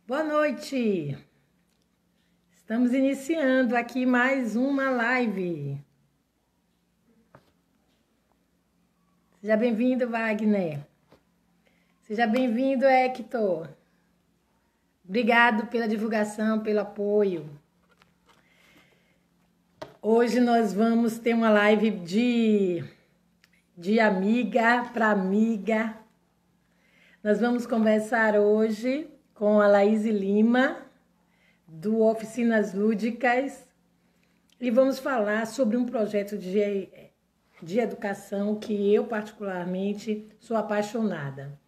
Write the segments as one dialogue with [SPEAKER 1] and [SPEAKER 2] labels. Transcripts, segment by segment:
[SPEAKER 1] Boa noite! Estamos iniciando aqui mais uma live. Seja bem-vindo, Wagner. Seja bem-vindo, Hector. Obrigado pela divulgação, pelo apoio. Hoje nós vamos ter uma live de amiga para amiga. Nós vamos conversar hoje com a Laís Lima, do Oficinas Lúdicas, e vamos falar sobre um projeto de educação que eu, particularmente, sou apaixonada.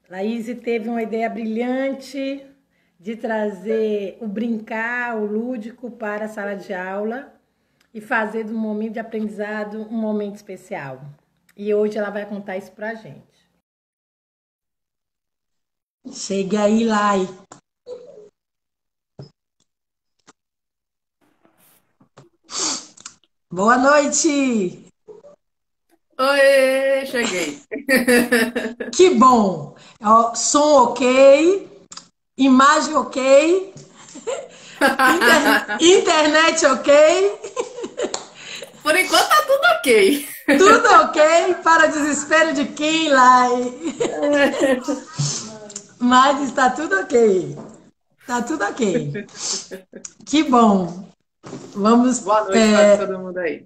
[SPEAKER 1] Laís teve uma ideia brilhante de trazer o brincar, o lúdico para a sala de aula e fazer do momento de aprendizado um momento especial. E hoje ela vai contar isso para a gente. Chega aí, Lai. Boa noite!
[SPEAKER 2] Oi, cheguei.
[SPEAKER 1] Que bom! Ó, som ok, imagem ok, internet ok,
[SPEAKER 2] Por enquanto tá tudo ok.
[SPEAKER 1] tudo ok, para desespero de quem, Lai? Mas está tudo ok. Tá tudo ok. Que bom. Vamos,
[SPEAKER 2] Boa noite para todo mundo aí.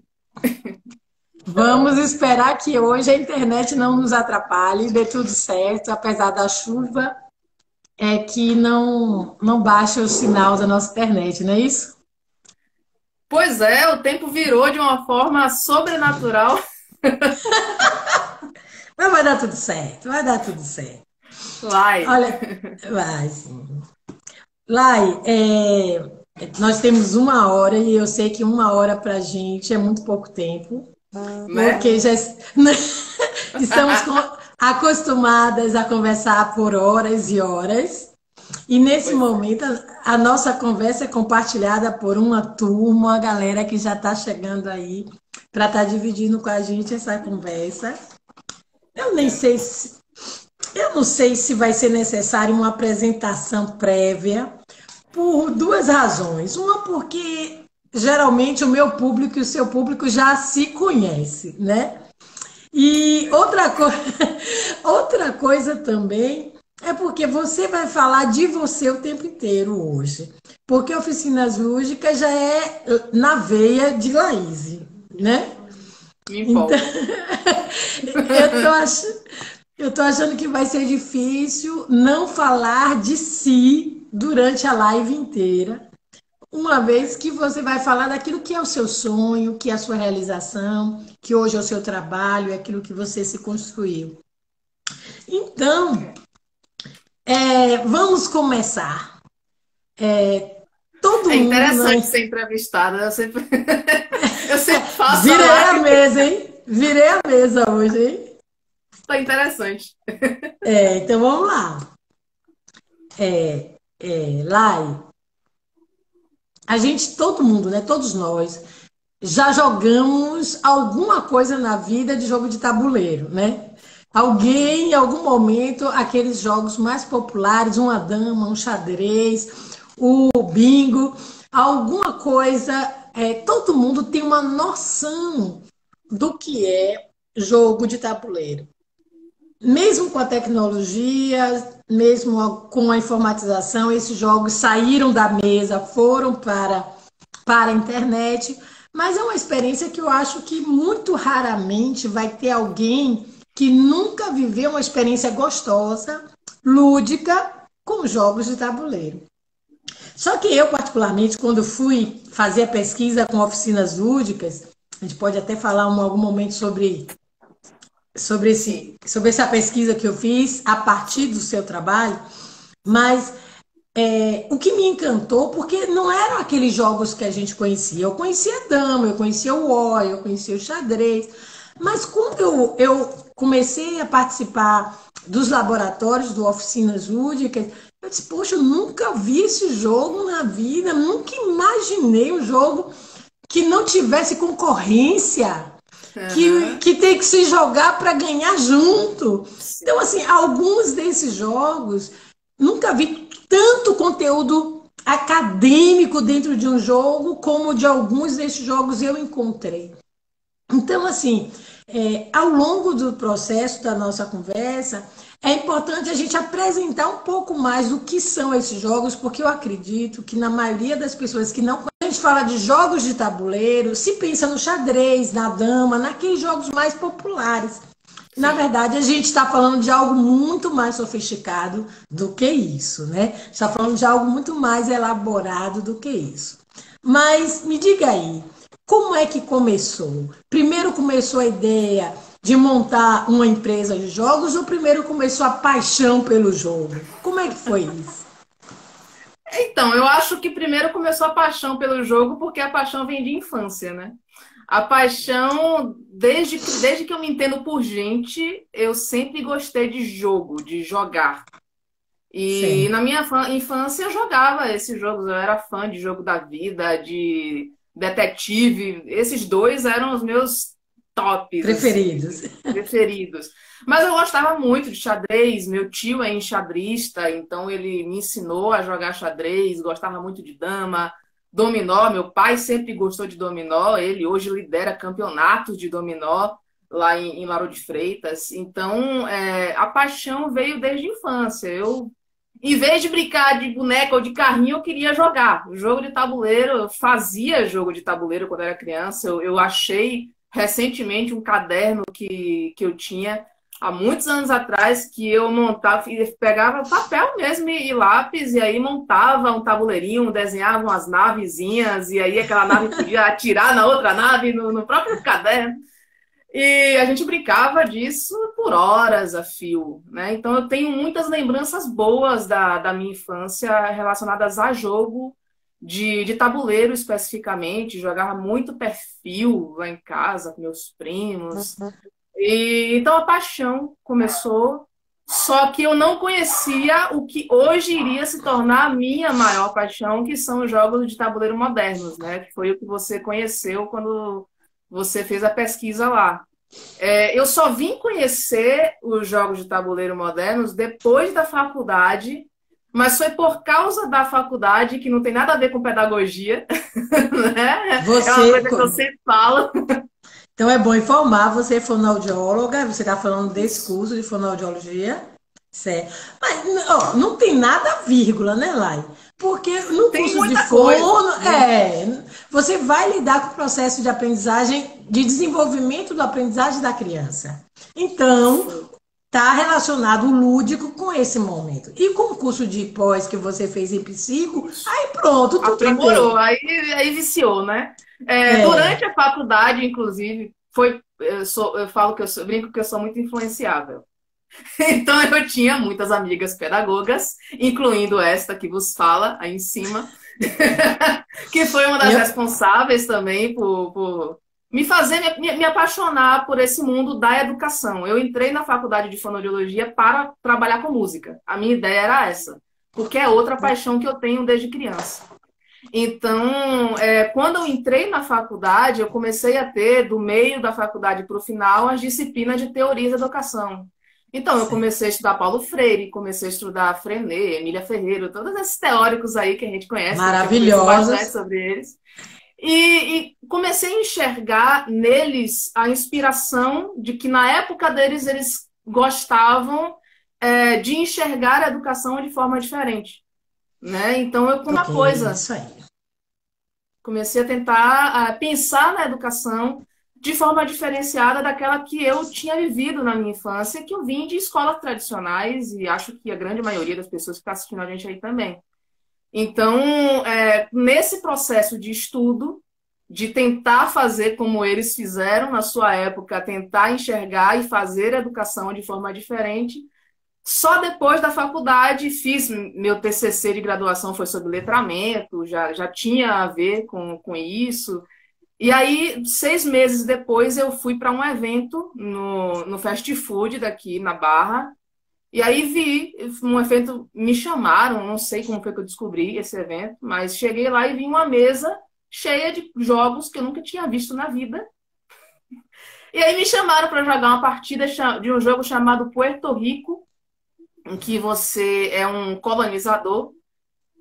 [SPEAKER 1] vamos esperar que hoje a internet não nos atrapalhe, dê tudo certo, apesar da chuva, que não baixa o sinal da nossa internet, não é isso?
[SPEAKER 2] Pois é, o tempo virou de uma forma sobrenatural.
[SPEAKER 1] Mas vai dar tudo certo, vai dar tudo certo.
[SPEAKER 2] Vai,
[SPEAKER 1] Olha, vai sim. Lai, nós temos uma hora e eu sei que uma hora pra gente é muito pouco tempo,
[SPEAKER 2] né?
[SPEAKER 1] porque já estamos acostumadas a conversar por horas e horas. E nesse
[SPEAKER 2] Pois é.
[SPEAKER 1] momento a nossa conversa é compartilhada por uma turma, uma galera que já está chegando aí para estar dividindo com a gente essa conversa. Eu nem
[SPEAKER 2] É.
[SPEAKER 1] sei se, eu não sei se vai ser necessário uma apresentação prévia por duas razões. Uma porque geralmente o meu público e o seu público já se conhece, né? E outra coisa também é porque você vai falar de você o tempo inteiro hoje. Porque Oficinas Lúdicas já é na veia de Laís, né?
[SPEAKER 2] Me
[SPEAKER 1] Então,
[SPEAKER 2] empolgo.
[SPEAKER 1] eu tô achando que vai ser difícil não falar de si durante a live inteira. Uma vez que você vai falar daquilo que é o seu sonho, que é a sua realização, que hoje é o seu trabalho, é aquilo que você se construiu. Então, vamos começar. Todo
[SPEAKER 2] É
[SPEAKER 1] mundo,
[SPEAKER 2] interessante
[SPEAKER 1] né?
[SPEAKER 2] ser entrevistada. Eu sempre faço a
[SPEAKER 1] Virei a
[SPEAKER 2] live.
[SPEAKER 1] mesa, hein? Virei a mesa hoje, hein?
[SPEAKER 2] Tá interessante.
[SPEAKER 1] Então vamos lá. Lai, a gente, todo mundo, né? Todos nós já jogamos alguma coisa na vida de jogo de tabuleiro, né? Alguém, em algum momento, aqueles jogos mais populares, uma dama, um xadrez, o bingo, alguma coisa, todo mundo tem uma noção do que é jogo de tabuleiro. Mesmo com a tecnologia, mesmo com a informatização, esses jogos saíram da mesa, foram para a internet, mas é uma experiência que eu acho que muito raramente vai ter alguém que nunca viveu uma experiência gostosa, lúdica, com jogos de tabuleiro. Só que eu, particularmente, quando fui fazer a pesquisa com oficinas lúdicas, a gente pode até falar em algum momento
[SPEAKER 2] Sim.
[SPEAKER 1] sobre essa pesquisa que eu fiz a partir do seu trabalho, mas o que me encantou, porque não eram aqueles jogos que a gente conhecia. Eu conhecia a dama, eu conhecia o ó, eu conhecia o xadrez. Mas quando eu comecei a participar dos laboratórios do Oficinas Lúdicas, eu disse, poxa, eu nunca vi esse jogo na vida, nunca imaginei um jogo que não tivesse concorrência,
[SPEAKER 2] Aham.
[SPEAKER 1] que tem que se jogar para ganhar junto. Então, assim, alguns desses jogos nunca vi. tanto conteúdo acadêmico dentro de um jogo, como de alguns desses jogos eu encontrei. Então, assim, ao longo do processo da nossa conversa, é importante a gente apresentar um pouco mais o que são esses jogos, porque eu acredito que na maioria das pessoas que não. Quando a gente fala de jogos de tabuleiro, se pensa no xadrez, na dama, naqueles jogos mais populares. Na
[SPEAKER 2] Sim.
[SPEAKER 1] verdade, a gente está falando de algo muito mais sofisticado do que isso, né? Está falando de algo muito mais elaborado do que isso. Mas me diga aí, como é que começou? Primeiro começou a ideia de montar uma empresa de jogos ou primeiro começou a paixão pelo jogo? Como é que foi isso?
[SPEAKER 2] Então, eu acho que primeiro começou a paixão pelo jogo, porque a paixão vem de infância, né? A paixão, desde que eu me entendo por gente, eu sempre gostei de jogo, de jogar. E na
[SPEAKER 1] Certo.
[SPEAKER 2] minha infância eu jogava esses jogos, eu era fã de Jogo da Vida, de Detetive. Esses dois eram os meus tops, assim,
[SPEAKER 1] Preferidos.
[SPEAKER 2] preferidos. Mas eu gostava muito de xadrez, meu tio é enxadrista, então ele me ensinou a jogar xadrez, gostava muito de dama, dominó, meu pai sempre gostou de dominó, ele hoje lidera campeonatos de dominó lá em Lauro de Freitas. Então, a paixão veio desde a infância. Eu, em vez de brincar de boneca ou de carrinho, eu queria jogar. O jogo de tabuleiro, eu fazia jogo de tabuleiro quando era criança. Eu achei recentemente um caderno que eu tinha há muitos anos atrás, que eu montava, pegava papel mesmo e lápis, e aí montava um tabuleirinho, desenhava umas navezinhas, e aí aquela nave podia atirar na outra nave no próprio caderno. E a gente brincava disso por horas a fio, né? Então eu tenho muitas lembranças boas da minha infância relacionadas a jogo de tabuleiro especificamente. Jogava muito perfil lá em casa com meus primos. E então a paixão começou, só que eu não conhecia o que hoje iria se tornar a minha maior paixão, que são os jogos de tabuleiro modernos, né? Que foi o que você conheceu quando você fez a pesquisa lá. Eu só vim conhecer os jogos de tabuleiro modernos depois da faculdade, mas foi por causa da faculdade, que não tem nada a ver com pedagogia, né? É uma
[SPEAKER 1] Você,
[SPEAKER 2] coisa que eu sempre falo.
[SPEAKER 1] então é bom informar, você é fonoaudióloga, você está falando desse
[SPEAKER 2] Isso.
[SPEAKER 1] curso de fonoaudiologia, certo? Mas ó, não tem nada vírgula, né, Lai? Porque no
[SPEAKER 2] Tem
[SPEAKER 1] curso de
[SPEAKER 2] muita coisa.
[SPEAKER 1] fono, você vai lidar com o processo de aprendizagem, de desenvolvimento do aprendizagem da criança. Então, está relacionado o lúdico com esse momento. E com o curso de pós que você fez em psico,
[SPEAKER 2] Isso.
[SPEAKER 1] aí pronto, tudo a
[SPEAKER 2] Aprimorou,
[SPEAKER 1] ver.
[SPEAKER 2] aí viciou, né?
[SPEAKER 1] É,
[SPEAKER 2] Durante a faculdade, inclusive, eu falo que brinco que eu sou muito influenciável. Então eu tinha muitas amigas pedagogas, incluindo esta que vos fala aí em cima, que foi uma das
[SPEAKER 1] eu,
[SPEAKER 2] responsáveis também por me fazer me apaixonar por esse mundo da educação. Eu entrei na faculdade de fonoaudiologia para trabalhar com música. A minha ideia era essa, porque é outra paixão que eu tenho desde criança. Então, quando eu entrei na faculdade, eu comecei a ter, do meio da faculdade para o final, as disciplinas de teoria da educação. Então, eu comecei a estudar Paulo Freire, comecei a estudar Frenet, Emília Ferreira, todos esses teóricos aí que a gente conhece, que a gente já conversou bastante
[SPEAKER 1] maravilhosos.
[SPEAKER 2] sobre eles. E comecei a enxergar neles a inspiração de que, na época deles, eles gostavam de enxergar a educação de forma diferente, né? Então, eu, com uma
[SPEAKER 1] Ok,
[SPEAKER 2] coisa,
[SPEAKER 1] isso aí.
[SPEAKER 2] comecei a tentar pensar na educação de forma diferenciada daquela que eu tinha vivido na minha infância, que eu vim de escolas tradicionais, e acho que a grande maioria das pessoas que está assistindo a gente aí também. Então, nesse processo de estudo, de tentar fazer como eles fizeram na sua época, tentar enxergar e fazer a educação de forma diferente, só depois da faculdade fiz meu TCC de graduação, foi sobre letramento, já tinha a ver com isso. E aí, 6 meses depois, eu fui para um evento no fast food daqui na Barra. E aí vi um evento, me chamaram, não sei como foi que eu descobri esse evento, mas cheguei lá e vi uma mesa cheia de jogos que eu nunca tinha visto na vida. E aí me chamaram para jogar uma partida de um jogo chamado Puerto Rico, em que você é um colonizador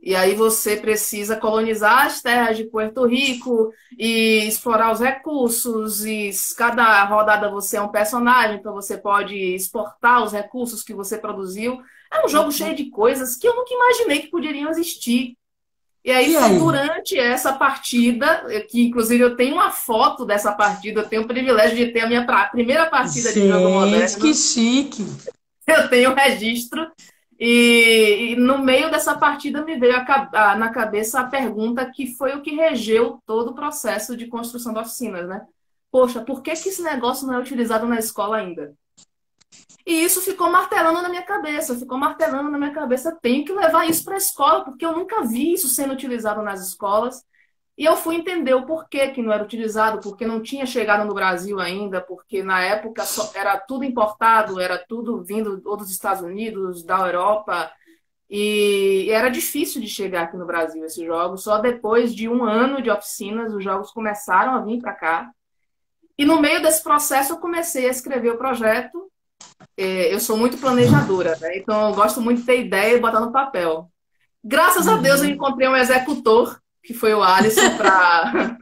[SPEAKER 2] E aí você precisa colonizar as terras de Puerto Rico e explorar os recursos, e cada rodada você é um personagem, então você pode exportar os recursos que você produziu. É um jogo cheio de coisas que eu nunca imaginei que poderiam existir. E aí
[SPEAKER 1] E
[SPEAKER 2] foi
[SPEAKER 1] aí?
[SPEAKER 2] durante essa partida, que inclusive eu tenho uma foto dessa partida, eu tenho o privilégio de ter a minha primeira partida de jogo
[SPEAKER 1] Gente, que
[SPEAKER 2] moderno.
[SPEAKER 1] chique.
[SPEAKER 2] Eu tenho o registro. E no meio dessa partida me veio na cabeça a pergunta que foi o que regeu todo o processo de construção das oficinas, né? Poxa, por que que esse negócio não é utilizado na escola ainda? E isso ficou martelando na minha cabeça, ficou martelando na minha cabeça. Tenho que levar isso para a escola, porque eu nunca vi isso sendo utilizado nas escolas. E eu fui entender o porquê que não era utilizado, porque não tinha chegado no Brasil ainda, porque na época era tudo importado, era tudo vindo ou dos Estados Unidos, da Europa, e era difícil de chegar aqui no Brasil esses jogos. Só depois de um ano de oficinas, os jogos começaram a vir para cá. E no meio desse processo, eu comecei a escrever o projeto. Eu sou muito planejadora, né? Então eu gosto muito de ter ideia e botar no papel. Graças a Deus eu
[SPEAKER 1] Uhum.
[SPEAKER 2] encontrei um executor, que foi o Alisson, para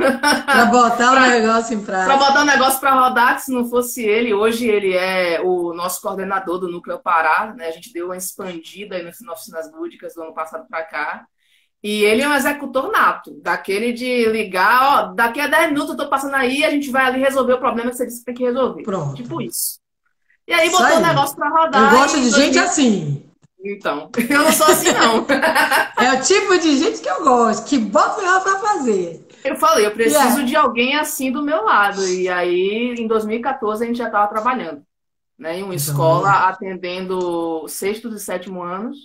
[SPEAKER 1] Para botar o negócio em prática.
[SPEAKER 2] botar o negócio para rodar, que se não fosse ele, hoje ele é o nosso coordenador do Núcleo Pará, né? A gente deu uma expandida aí nas oficinas lúdicas do ano passado para cá. E ele é um executor nato, daquele de ligar, ó, daqui a 10 minutos eu tô passando aí, a gente vai ali resolver o problema que você disse que tem que resolver.
[SPEAKER 1] Pronto.
[SPEAKER 2] Tipo isso. E aí
[SPEAKER 1] Isso
[SPEAKER 2] botou o
[SPEAKER 1] aí.
[SPEAKER 2] negócio para
[SPEAKER 1] Eu
[SPEAKER 2] rodar
[SPEAKER 1] gosto
[SPEAKER 2] e
[SPEAKER 1] de
[SPEAKER 2] em
[SPEAKER 1] gente
[SPEAKER 2] 2000...
[SPEAKER 1] assim.
[SPEAKER 2] Então, eu não sou assim, não.
[SPEAKER 1] É o tipo de gente que eu gosto, que bota ela para fazer.
[SPEAKER 2] Eu falei, eu
[SPEAKER 1] E
[SPEAKER 2] preciso
[SPEAKER 1] é.
[SPEAKER 2] de alguém assim do meu lado. E aí, em 2014, a gente já estava trabalhando, né, em uma
[SPEAKER 1] Joia.
[SPEAKER 2] escola atendendo sexto e sétimo anos,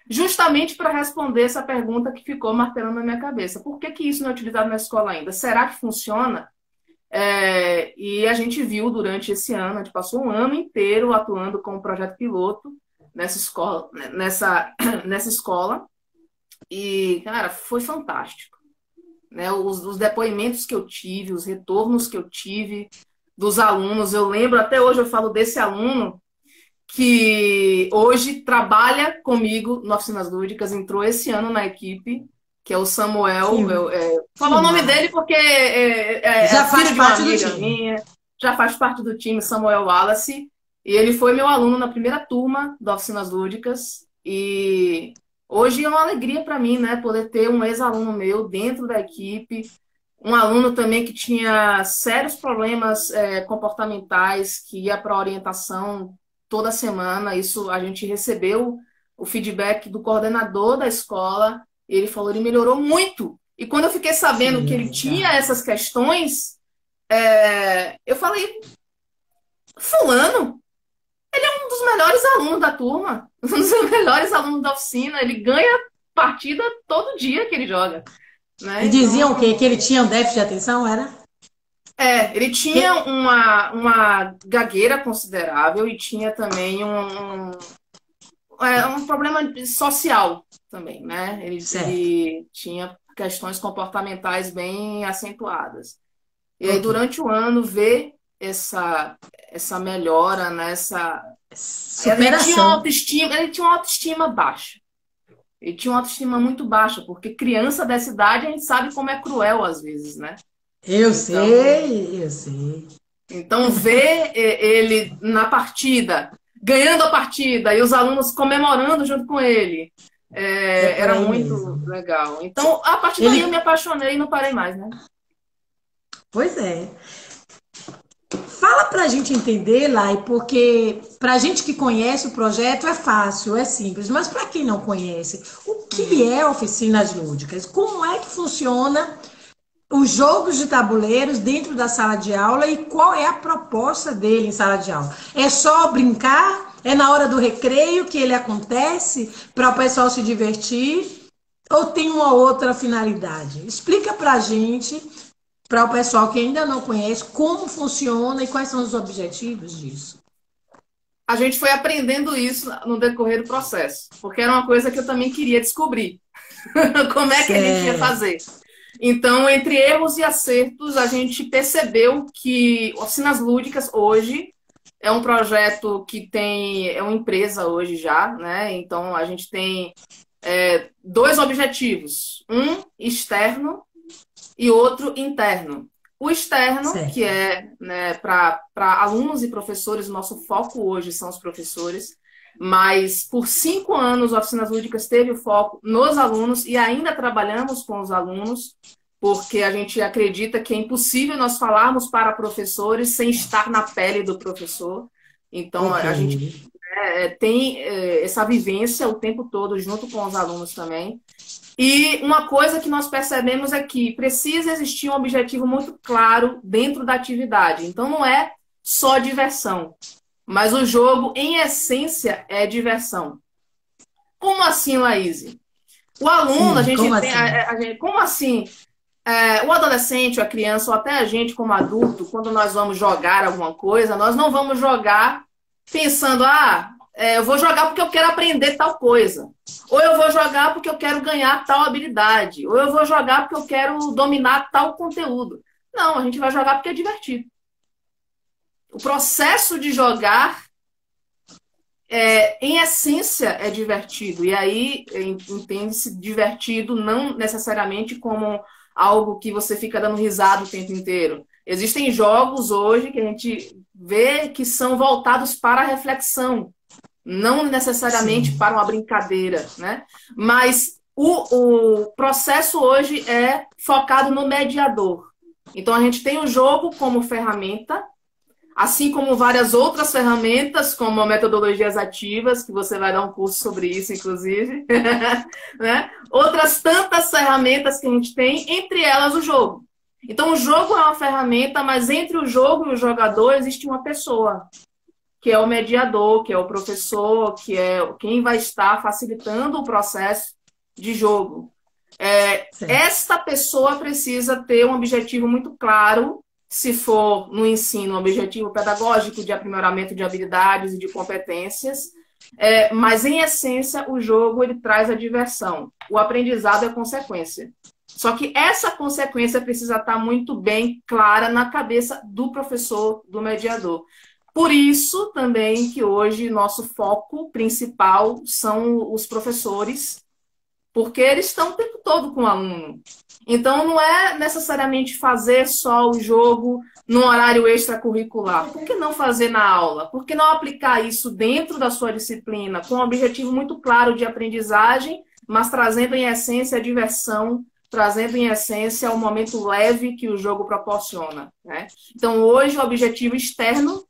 [SPEAKER 2] justamente para responder essa pergunta que ficou martelando na minha cabeça. Por que que isso não é utilizado na escola ainda? Será que funciona? E a gente viu durante esse ano, a gente passou um ano inteiro atuando com um projeto piloto nessa escola, nessa escola, e, cara, foi fantástico, né? Os depoimentos que eu tive, os retornos que eu tive dos alunos, eu lembro, até hoje eu falo desse aluno que hoje trabalha comigo no Oficinas Lúdicas, entrou esse ano na equipe, que é o
[SPEAKER 1] Que,
[SPEAKER 2] Samuel.
[SPEAKER 1] que
[SPEAKER 2] Falar o nome dele
[SPEAKER 1] massa.
[SPEAKER 2] porque é
[SPEAKER 1] Já faz
[SPEAKER 2] filho de uma
[SPEAKER 1] parte do
[SPEAKER 2] amiga
[SPEAKER 1] time.
[SPEAKER 2] minha, já faz parte do time, Samuel Wallace, e ele foi meu aluno na primeira turma do Oficinas Lúdicas, e hoje é uma alegria para mim, né, poder ter um ex-aluno meu dentro da equipe, um aluno também que tinha sérios problemas comportamentais, que ia para orientação toda semana. Isso a gente recebeu o feedback do coordenador da escola. E ele falou, ele melhorou muito. E quando eu fiquei
[SPEAKER 1] Que
[SPEAKER 2] sabendo que ele tinha
[SPEAKER 1] legal.
[SPEAKER 2] essas questões, eu falei, fulano, um dos melhores alunos da turma, um dos melhores alunos da oficina, ele ganha partida todo dia que ele joga,
[SPEAKER 1] E
[SPEAKER 2] né?
[SPEAKER 1] diziam o quê?
[SPEAKER 2] Então,
[SPEAKER 1] Que ele tinha um déficit de atenção, era?
[SPEAKER 2] ele tinha
[SPEAKER 1] Que...
[SPEAKER 2] uma gagueira considerável e tinha também um problema social também, né?
[SPEAKER 1] Certo.
[SPEAKER 2] Ele tinha questões comportamentais bem acentuadas. E aí,
[SPEAKER 1] Ok.
[SPEAKER 2] durante o ano, ver essa melhora, né?
[SPEAKER 1] Superação.
[SPEAKER 2] Ele tinha uma autoestima baixa. Ele tinha uma autoestima muito baixa, porque criança dessa idade a gente sabe como é cruel às vezes, né?
[SPEAKER 1] Eu
[SPEAKER 2] Então,
[SPEAKER 1] sei, eu sei.
[SPEAKER 2] ver ele na partida, ganhando a partida e os alunos comemorando junto com ele,
[SPEAKER 1] É por
[SPEAKER 2] era
[SPEAKER 1] aí
[SPEAKER 2] muito
[SPEAKER 1] mesmo.
[SPEAKER 2] legal. Então, a partir daí eu me
[SPEAKER 1] Ele,
[SPEAKER 2] apaixonei e não parei mais, né?
[SPEAKER 1] pois é. Fala pra gente entender, Lai, porque pra gente que conhece o projeto é fácil, é simples, mas para quem não conhece, o que
[SPEAKER 2] Uhum.
[SPEAKER 1] é oficinas lúdicas? Como é que funciona os jogos de tabuleiros dentro da sala de aula e qual é a proposta dele em sala de aula? É só brincar? É na hora do recreio que ele acontece para o pessoal se divertir? Ou tem uma outra finalidade? Explica pra gente, para o pessoal que ainda não conhece, como funciona e quais são os objetivos disso.
[SPEAKER 2] A gente foi aprendendo isso no decorrer do processo, porque era uma coisa que eu também queria descobrir. Como é que a gente ia
[SPEAKER 1] Certo.
[SPEAKER 2] fazer? Então, entre erros e acertos, a gente percebeu que Oficinas Lúdicas hoje é um projeto que é uma empresa hoje já, né? Então, a gente tem dois objetivos, um externo e outro interno. O externo,
[SPEAKER 1] Certo.
[SPEAKER 2] que é, né, para alunos e professores, o nosso foco hoje são os professores, mas por 5 anos a Oficinas Lúdicas teve o foco nos alunos e ainda trabalhamos com os alunos, porque a gente acredita que é impossível nós falarmos para professores sem estar na pele do professor. Então, a gente tem essa vivência o tempo todo junto com os alunos também. E uma coisa que nós percebemos é que precisa existir um objetivo muito claro dentro da atividade. Então, não é só diversão, mas o jogo, em essência, é diversão. Como assim, Laís? O aluno,
[SPEAKER 1] Sim,
[SPEAKER 2] a gente
[SPEAKER 1] como
[SPEAKER 2] tem...
[SPEAKER 1] assim?
[SPEAKER 2] como assim? O adolescente, a criança, ou até a gente como adulto, quando nós vamos jogar alguma coisa, nós não vamos jogar pensando, eu vou jogar porque eu quero aprender tal coisa. Ou eu vou jogar porque eu quero ganhar tal habilidade. Ou eu vou jogar porque eu quero dominar tal conteúdo. Não, a gente vai jogar porque é divertido. O processo de jogar, em essência, é divertido. E aí entende-se divertido não necessariamente como algo que você fica dando risada o tempo inteiro. Existem jogos hoje que a gente vê que são voltados para a reflexão, não necessariamente
[SPEAKER 1] Sim.
[SPEAKER 2] para uma brincadeira, né? Mas o processo hoje é focado no mediador. Então, a gente tem o jogo como ferramenta, assim como várias outras ferramentas, como metodologias ativas, que você vai dar um curso sobre isso, inclusive. Né? Outras tantas ferramentas que a gente tem, entre elas o jogo. Então, o jogo é uma ferramenta, mas entre o jogo e o jogador existe uma pessoa, que é o mediador, que é o professor, que é quem vai estar facilitando o processo de jogo. Esta pessoa precisa ter um objetivo muito claro, se for no ensino, um objetivo pedagógico de aprimoramento de habilidades e de competências, mas, em essência, o jogo ele traz a diversão. O aprendizado é consequência. Só que essa consequência precisa estar muito bem clara na cabeça do professor, do mediador. Por isso, também, que hoje nosso foco principal são os professores, porque eles estão o tempo todo com o aluno. Então, não é necessariamente fazer só o jogo no horário extracurricular. Por que não fazer na aula? Por que não aplicar isso dentro da sua disciplina, com um objetivo muito claro de aprendizagem, mas trazendo em essência a diversão, trazendo em essência o momento leve que o jogo proporciona, né? Então, hoje, o objetivo externo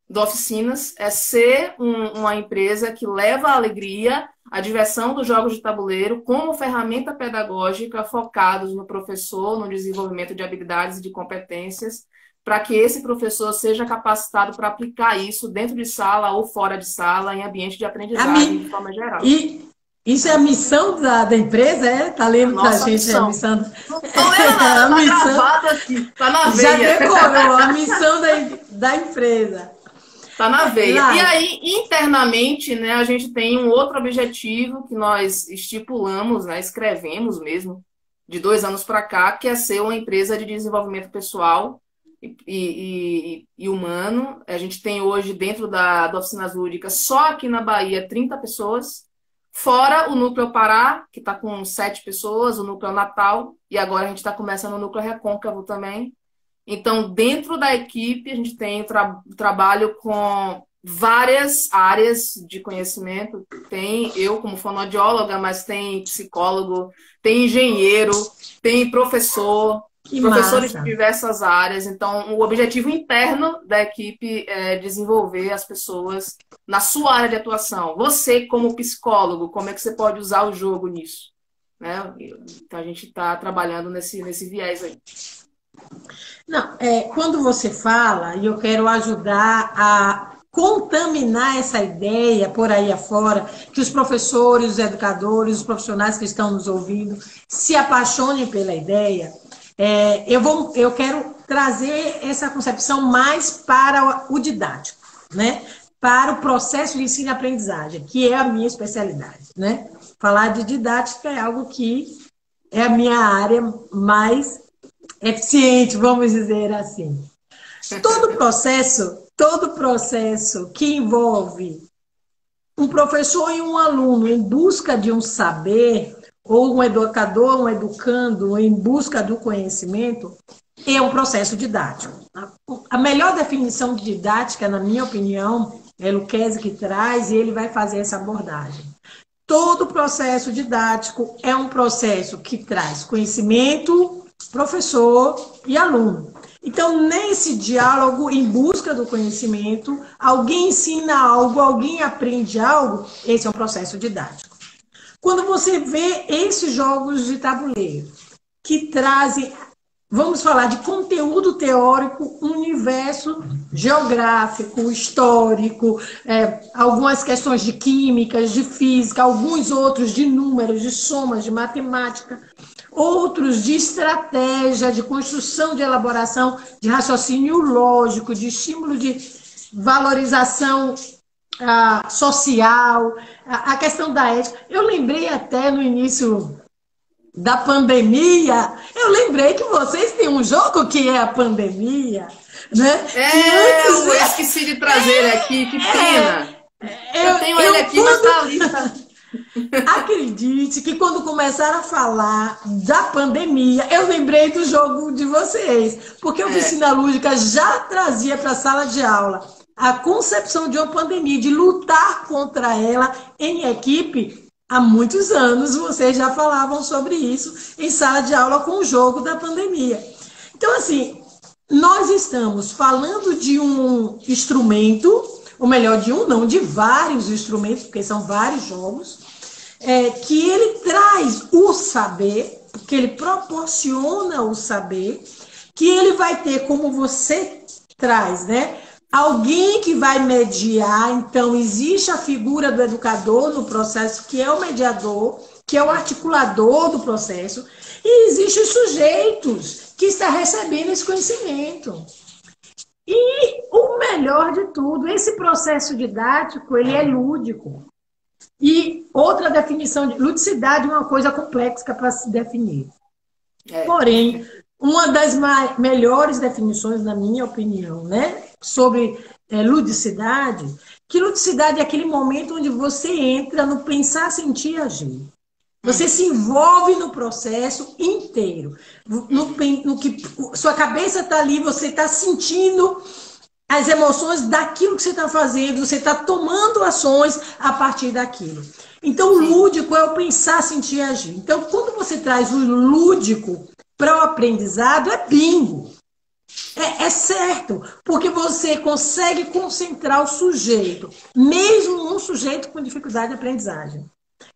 [SPEAKER 2] do Oficinas é ser uma empresa que leva a alegria, a diversão dos jogos de tabuleiro como ferramenta pedagógica focados no professor, no desenvolvimento de habilidades e de competências, para que esse professor seja capacitado para aplicar isso dentro de sala ou fora de sala, em ambiente de aprendizagem, de forma geral.
[SPEAKER 1] E isso é a missão da empresa, é? Tá lendo pra gente
[SPEAKER 2] missão.
[SPEAKER 1] a missão?
[SPEAKER 2] Não tô lendo nada, tá gravado aqui, tá na veia.
[SPEAKER 1] Já decorou a missão da empresa.
[SPEAKER 2] Está na veia. E aí, internamente, né, a gente tem um outro objetivo que nós estipulamos, né, escrevemos mesmo, de 2 anos para cá, que é ser uma empresa de desenvolvimento pessoal e humano. A gente tem hoje, dentro da Oficinas Lúdicas, só aqui na Bahia, 30 pessoas, fora o Núcleo Pará, que está com 7 pessoas, o Núcleo Natal, e agora a gente está começando o Núcleo Recôncavo também. Então, dentro da equipe, a gente tem trabalho com várias áreas de conhecimento. Tem eu como fonoaudióloga, mas tem psicólogo, tem engenheiro, tem professores de diversas áreas. Então, o objetivo interno da equipe é desenvolver as pessoas na sua área de atuação. Você, como psicólogo, como é que você pode usar o jogo nisso? Né? Então, a gente está trabalhando nesse viés aí.
[SPEAKER 1] Não, quando você fala, e eu quero ajudar a contaminar essa ideia por aí afora, que os professores, os educadores, os profissionais que estão nos ouvindo se apaixonem pela ideia, eu quero trazer essa concepção mais para o didático, né? Para o processo de ensino e aprendizagem, que é a minha especialidade, né? Falar de didática é algo que é a minha área mais eficiente, vamos dizer assim. Todo processo que envolve um professor e um aluno em busca de um saber, ou um educador, um educando em busca do conhecimento, é um processo didático. A melhor definição de didática, na minha opinião, é Lucchesi que traz, e ele vai fazer essa abordagem. Todo processo didático é um processo que traz conhecimento, professor e aluno. Então, nesse diálogo em busca do conhecimento, alguém ensina algo, alguém aprende algo, esse é um processo didático. Quando você vê esses jogos de tabuleiro, que trazem, vamos falar de conteúdo teórico, universo geográfico, histórico, algumas questões de química, de física, alguns outros de números, de somas, de matemática, outros de estratégia, de construção, de elaboração, de raciocínio lógico, de estímulo de valorização social, a questão da ética. Eu lembrei até no início da pandemia, eu lembrei que vocês têm um jogo que é a pandemia, né?
[SPEAKER 2] Eu esqueci de trazer ele aqui, que pena. Eu tenho ele aqui, mas tá ali.
[SPEAKER 1] Acredite que quando começaram a falar da pandemia, eu lembrei do jogo de vocês, porque a Oficina Lúdica já trazia para a sala de aula a concepção de uma pandemia, de lutar contra ela em equipe. Há muitos anos vocês já falavam sobre isso em sala de aula com o jogo da pandemia. Então, assim, nós estamos falando de um instrumento, ou melhor, de um não, de vários instrumentos, porque são vários jogos, que ele traz o saber, que ele proporciona o saber, que ele vai ter, como você traz, né? Alguém que vai mediar. Então, existe a figura do educador no processo, que é o mediador, que é o articulador do processo, e existem os sujeitos que estão recebendo esse conhecimento. E o melhor de tudo, esse processo didático, ele é lúdico. E outra definição de ludicidade é uma coisa complexa para se definir. Porém, uma das melhores definições, na minha opinião, né, sobre ludicidade, que ludicidade é aquele momento onde você entra no pensar, sentir, agir. Você se envolve no processo inteiro. No que sua cabeça está ali, você está sentindo as emoções daquilo que você está fazendo, você está tomando ações a partir daquilo. Então, o lúdico é o pensar, sentir, agir. Então, quando você traz o lúdico para o aprendizado, é bingo. É certo, porque você consegue concentrar o sujeito, mesmo um sujeito com dificuldade de aprendizagem.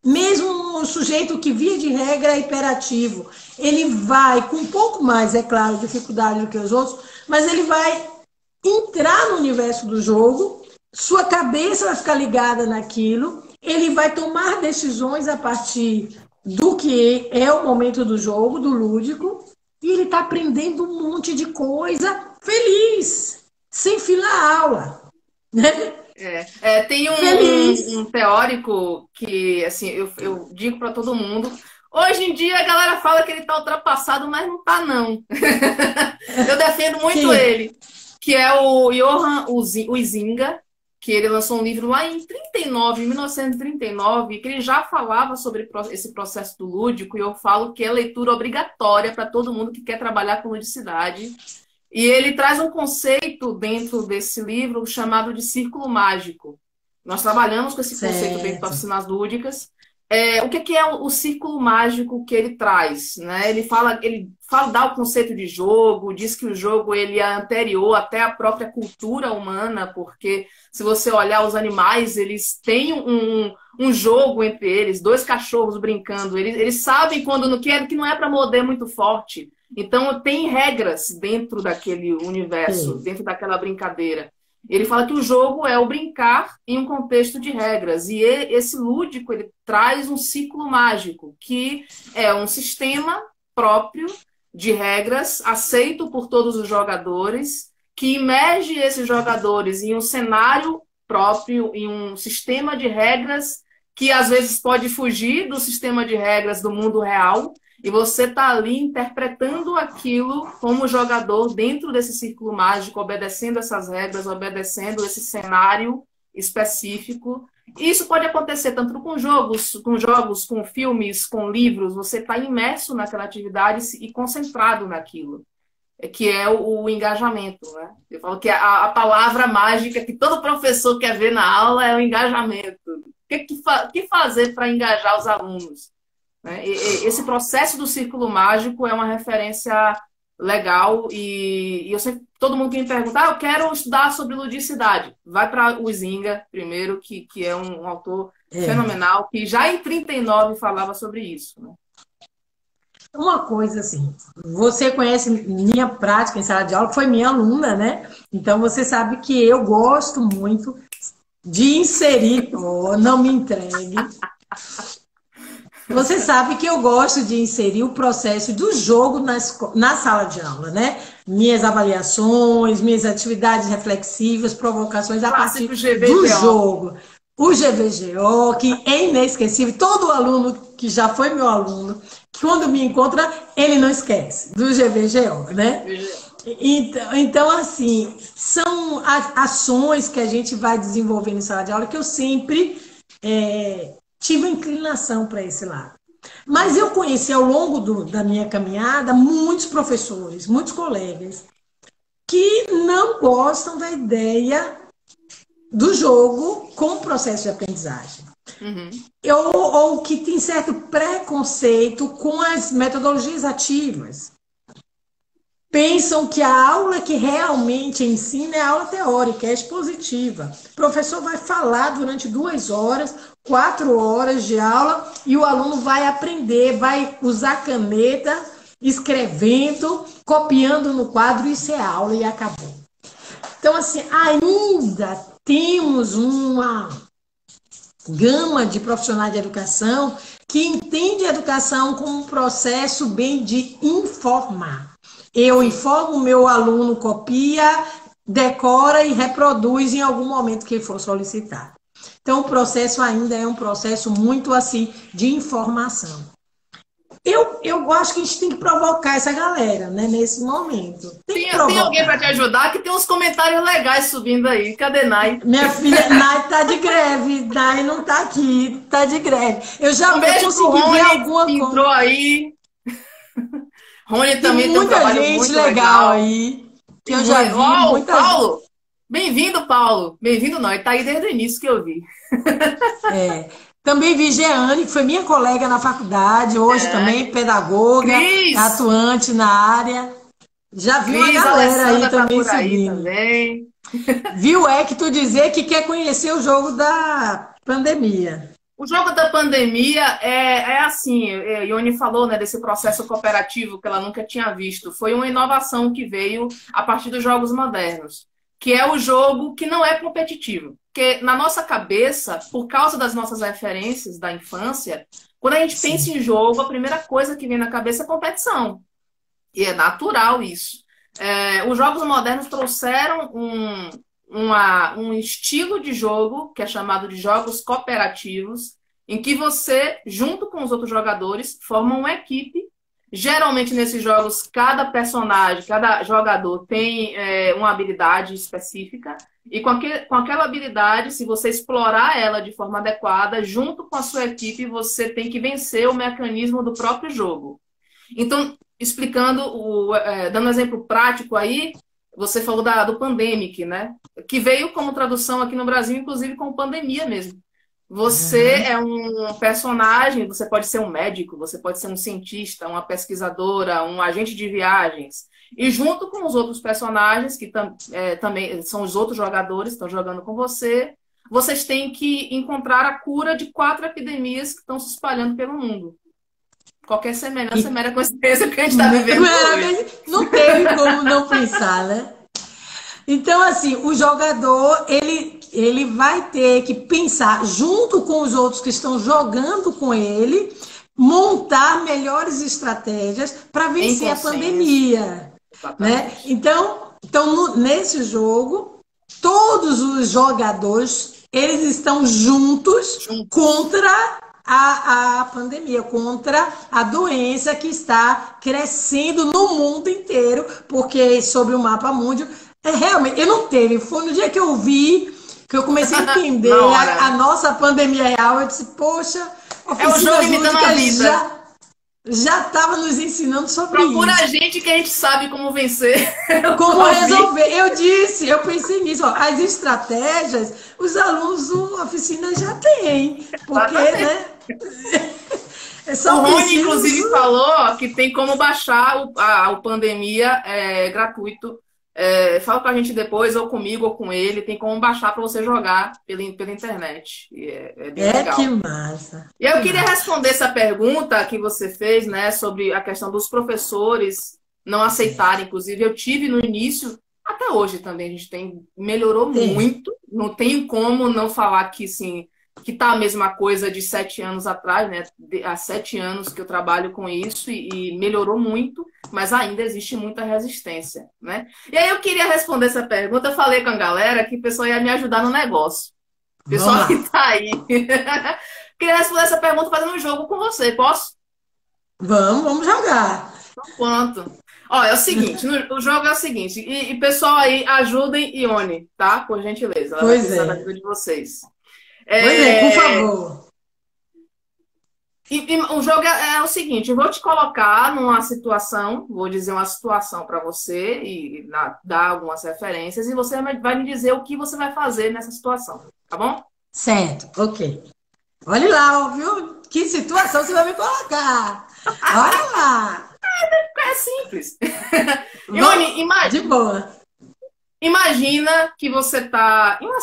[SPEAKER 1] Mesmo um sujeito que, via de regra, é hiperativo, ele vai, com um pouco mais, é claro, dificuldade do que os outros, mas ele vai entrar no universo do jogo, sua cabeça vai ficar ligada naquilo, ele vai tomar decisões a partir do que é o momento do jogo, do lúdico, e ele está aprendendo um monte de coisa feliz, sem filar aula. Né?
[SPEAKER 2] Tem um teórico que, assim, eu digo para todo mundo, hoje em dia a galera fala que ele está ultrapassado, mas não está, não. Eu defendo muito ele, que é o Johan Huizinga, que ele lançou um livro lá em 1939, que ele já falava sobre esse processo do lúdico, e eu falo que é leitura obrigatória para todo mundo que quer trabalhar com ludicidade. E ele traz um conceito dentro desse livro chamado de círculo mágico. Nós trabalhamos com esse conceito dentro das oficinas lúdicas. O que é o círculo mágico que ele traz? Né? Ele dá o conceito de jogo, diz que o jogo ele é anterior até à própria cultura humana, porque se você olhar os animais, eles têm um jogo entre eles, dois cachorros brincando, eles sabem quando que não é para morder muito forte. Então tem regras dentro daquele universo, dentro daquela brincadeira. Ele fala que o jogo é o brincar em um contexto de regras. E esse lúdico, ele traz um ciclo mágico, que é um sistema próprio de regras, aceito por todos os jogadores, que imerge esses jogadores em um cenário próprio, em um sistema de regras, que às vezes pode fugir do sistema de regras do mundo real, e você está ali interpretando aquilo como jogador dentro desse círculo mágico, obedecendo essas regras, obedecendo esse cenário específico. Isso pode acontecer tanto com filmes, com livros. Você está imerso naquela atividade e concentrado naquilo, que é o engajamento, né? Eu falo que a palavra mágica que todo professor quer ver na aula é o engajamento. O que fazer para engajar os alunos? Né? Esse processo do círculo mágico é uma referência legal e eu sempre, todo mundo que me pergunta, eu quero estudar sobre ludicidade. Vai para o Huizinga primeiro, que é um autor fenomenal, que já em 39 falava sobre isso. Né?
[SPEAKER 1] Uma coisa assim, você conhece minha prática em sala de aula, foi minha aluna, né? Então você sabe que eu gosto muito de inserir, não me entregue. Você sabe que eu gosto de inserir o processo do jogo na sala de aula, né? Minhas avaliações, minhas atividades reflexivas, provocações a partir do jogo. O GVGO, que é inesquecível. Todo aluno que já foi meu aluno, que quando me encontra, ele não esquece do GVGO, né? Então, assim, são ações que a gente vai desenvolvendo em sala de aula que eu sempre tive inclinação para esse lado. Mas eu conheci ao longo da minha caminhada muitos professores, muitos colegas, que não gostam da ideia do jogo com o processo de aprendizagem.
[SPEAKER 2] Uhum.
[SPEAKER 1] Ou que tem certo preconceito com as metodologias ativas. Pensam que a aula que realmente ensina é a aula teórica, é expositiva. O professor vai falar durante 2 horas, 4 horas de aula e o aluno vai aprender, vai usar caneta, escrevendo, copiando no quadro, isso é aula e acabou. Então, assim, ainda temos uma gama de profissionais de educação que entende a educação como um processo bem de informar. Eu informo, o meu aluno copia, decora e reproduz em algum momento que ele for solicitar. Então, o processo ainda é um processo muito assim de informação. Eu acho que a gente tem que provocar essa galera, né, nesse momento.
[SPEAKER 2] Tem alguém para te ajudar? Que tem uns comentários legais subindo aí. Cadê Nai?
[SPEAKER 1] Minha filha, Nai tá de greve. Nai não tá aqui, tá de greve. Eu já
[SPEAKER 2] consegui ver alguma coisa. Entrou aí. Rony também tem um trabalho muito legal
[SPEAKER 1] aí. Que eu já vi.
[SPEAKER 2] Muita Paulo! Gente. Bem-vindo, Paulo. Bem-vindo, não. Ele tá aí desde o início que eu vi.
[SPEAKER 1] Também vi Jeane, que foi minha colega na faculdade, hoje também pedagoga, atuante na área. Já vi uma galera aí também subindo. Vi o Hector dizer que quer conhecer o jogo da pandemia.
[SPEAKER 2] O jogo da pandemia é assim, Ione falou, né, desse processo cooperativo que ela nunca tinha visto. Foi uma inovação que veio a partir dos jogos modernos, que é o jogo que não é competitivo. Porque na nossa cabeça, por causa das nossas referências da infância, quando a gente pensa em jogo, a primeira coisa que vem na cabeça é competição. E é natural isso. Os jogos modernos trouxeram um estilo de jogo que é chamado de jogos cooperativos, em que você, junto com os outros jogadores, forma uma equipe. Geralmente, nesses jogos, cada personagem, cada jogador tem uma habilidade específica. E com aquela habilidade, se você explorar ela de forma adequada, junto com a sua equipe, você tem que vencer o mecanismo do próprio jogo. Então, explicando, dando um exemplo prático aí, você falou do Pandemic, né? Que veio como tradução aqui no Brasil, inclusive como pandemia mesmo. Você é um personagem, você pode ser um médico, você pode ser um cientista, uma pesquisadora, um agente de viagens. E junto com os outros personagens, que também são os outros jogadores que estão jogando com você, vocês têm que encontrar a cura de 4 epidemias que estão se espalhando pelo mundo. Qualquer semelhança é mera coincidência que a gente está vivendo hoje.
[SPEAKER 1] Não teve como não pensar, né? Então, assim, o jogador, ele vai ter que pensar, junto com os outros que estão jogando com ele, montar melhores estratégias para vencer a pandemia. Né? Então nesse jogo, todos os jogadores, eles estão juntos contra a pandemia, contra a doença que está crescendo no mundo inteiro, porque sobre o mapa mundial, realmente, eu não teve, foi no dia que eu vi, que eu comecei a entender
[SPEAKER 2] Na
[SPEAKER 1] a
[SPEAKER 2] hora.
[SPEAKER 1] nossa pandemia real. Eu disse, poxa,
[SPEAKER 2] É o jogo
[SPEAKER 1] oficinas
[SPEAKER 2] imitando a
[SPEAKER 1] lúdicas
[SPEAKER 2] vida.
[SPEAKER 1] já estava nos ensinando sobre
[SPEAKER 2] Procura a
[SPEAKER 1] isso.
[SPEAKER 2] gente que a gente sabe como vencer o
[SPEAKER 1] Como
[SPEAKER 2] Covid.
[SPEAKER 1] resolver? Eu pensei nisso, ó, as estratégias, os alunos da oficina já têm, porque,
[SPEAKER 2] Exatamente.
[SPEAKER 1] né, é
[SPEAKER 2] O
[SPEAKER 1] só
[SPEAKER 2] Rony,
[SPEAKER 1] preciso.
[SPEAKER 2] inclusive, falou que tem como baixar o Pandemia gratuito. Fala com a gente depois, ou comigo, ou com ele. Tem como baixar para você jogar pela internet. E é bem
[SPEAKER 1] Que
[SPEAKER 2] legal.
[SPEAKER 1] massa,
[SPEAKER 2] E
[SPEAKER 1] que
[SPEAKER 2] eu queria
[SPEAKER 1] massa.
[SPEAKER 2] responder essa pergunta que você fez, né, sobre a questão dos professores não aceitarem. Inclusive, eu tive no início, até hoje também, a gente melhorou
[SPEAKER 1] Tem.
[SPEAKER 2] muito. Não tenho como não falar que, sim, que tá a mesma coisa de 7 anos atrás, né? Há 7 anos que eu trabalho com isso e melhorou muito, mas ainda existe muita resistência, né? E aí eu queria responder essa pergunta. Eu falei com a galera que o pessoal ia me ajudar no negócio. O
[SPEAKER 1] Vamos
[SPEAKER 2] pessoal que
[SPEAKER 1] lá.
[SPEAKER 2] tá aí. Queria responder essa pergunta fazendo um jogo com você. Posso?
[SPEAKER 1] Vamos jogar.
[SPEAKER 2] Quanto? Ó, é o seguinte, o jogo é o seguinte, e pessoal aí, ajudem Ione, tá? Por gentileza, ela vai
[SPEAKER 1] Pois
[SPEAKER 2] precisar da ajuda
[SPEAKER 1] é.
[SPEAKER 2] de vocês.
[SPEAKER 1] Pois é, por
[SPEAKER 2] É,
[SPEAKER 1] favor.
[SPEAKER 2] e o jogo é o seguinte, eu vou te colocar numa situação, vou dizer uma situação para você e dar algumas referências, e você vai me dizer o que você vai fazer nessa situação, tá bom?
[SPEAKER 1] Certo, ok. Olha lá, ó, viu? Que situação você vai me colocar? Olha lá.
[SPEAKER 2] É simples. Ione,
[SPEAKER 1] Vamos, de boa.
[SPEAKER 2] imagina que você está em uma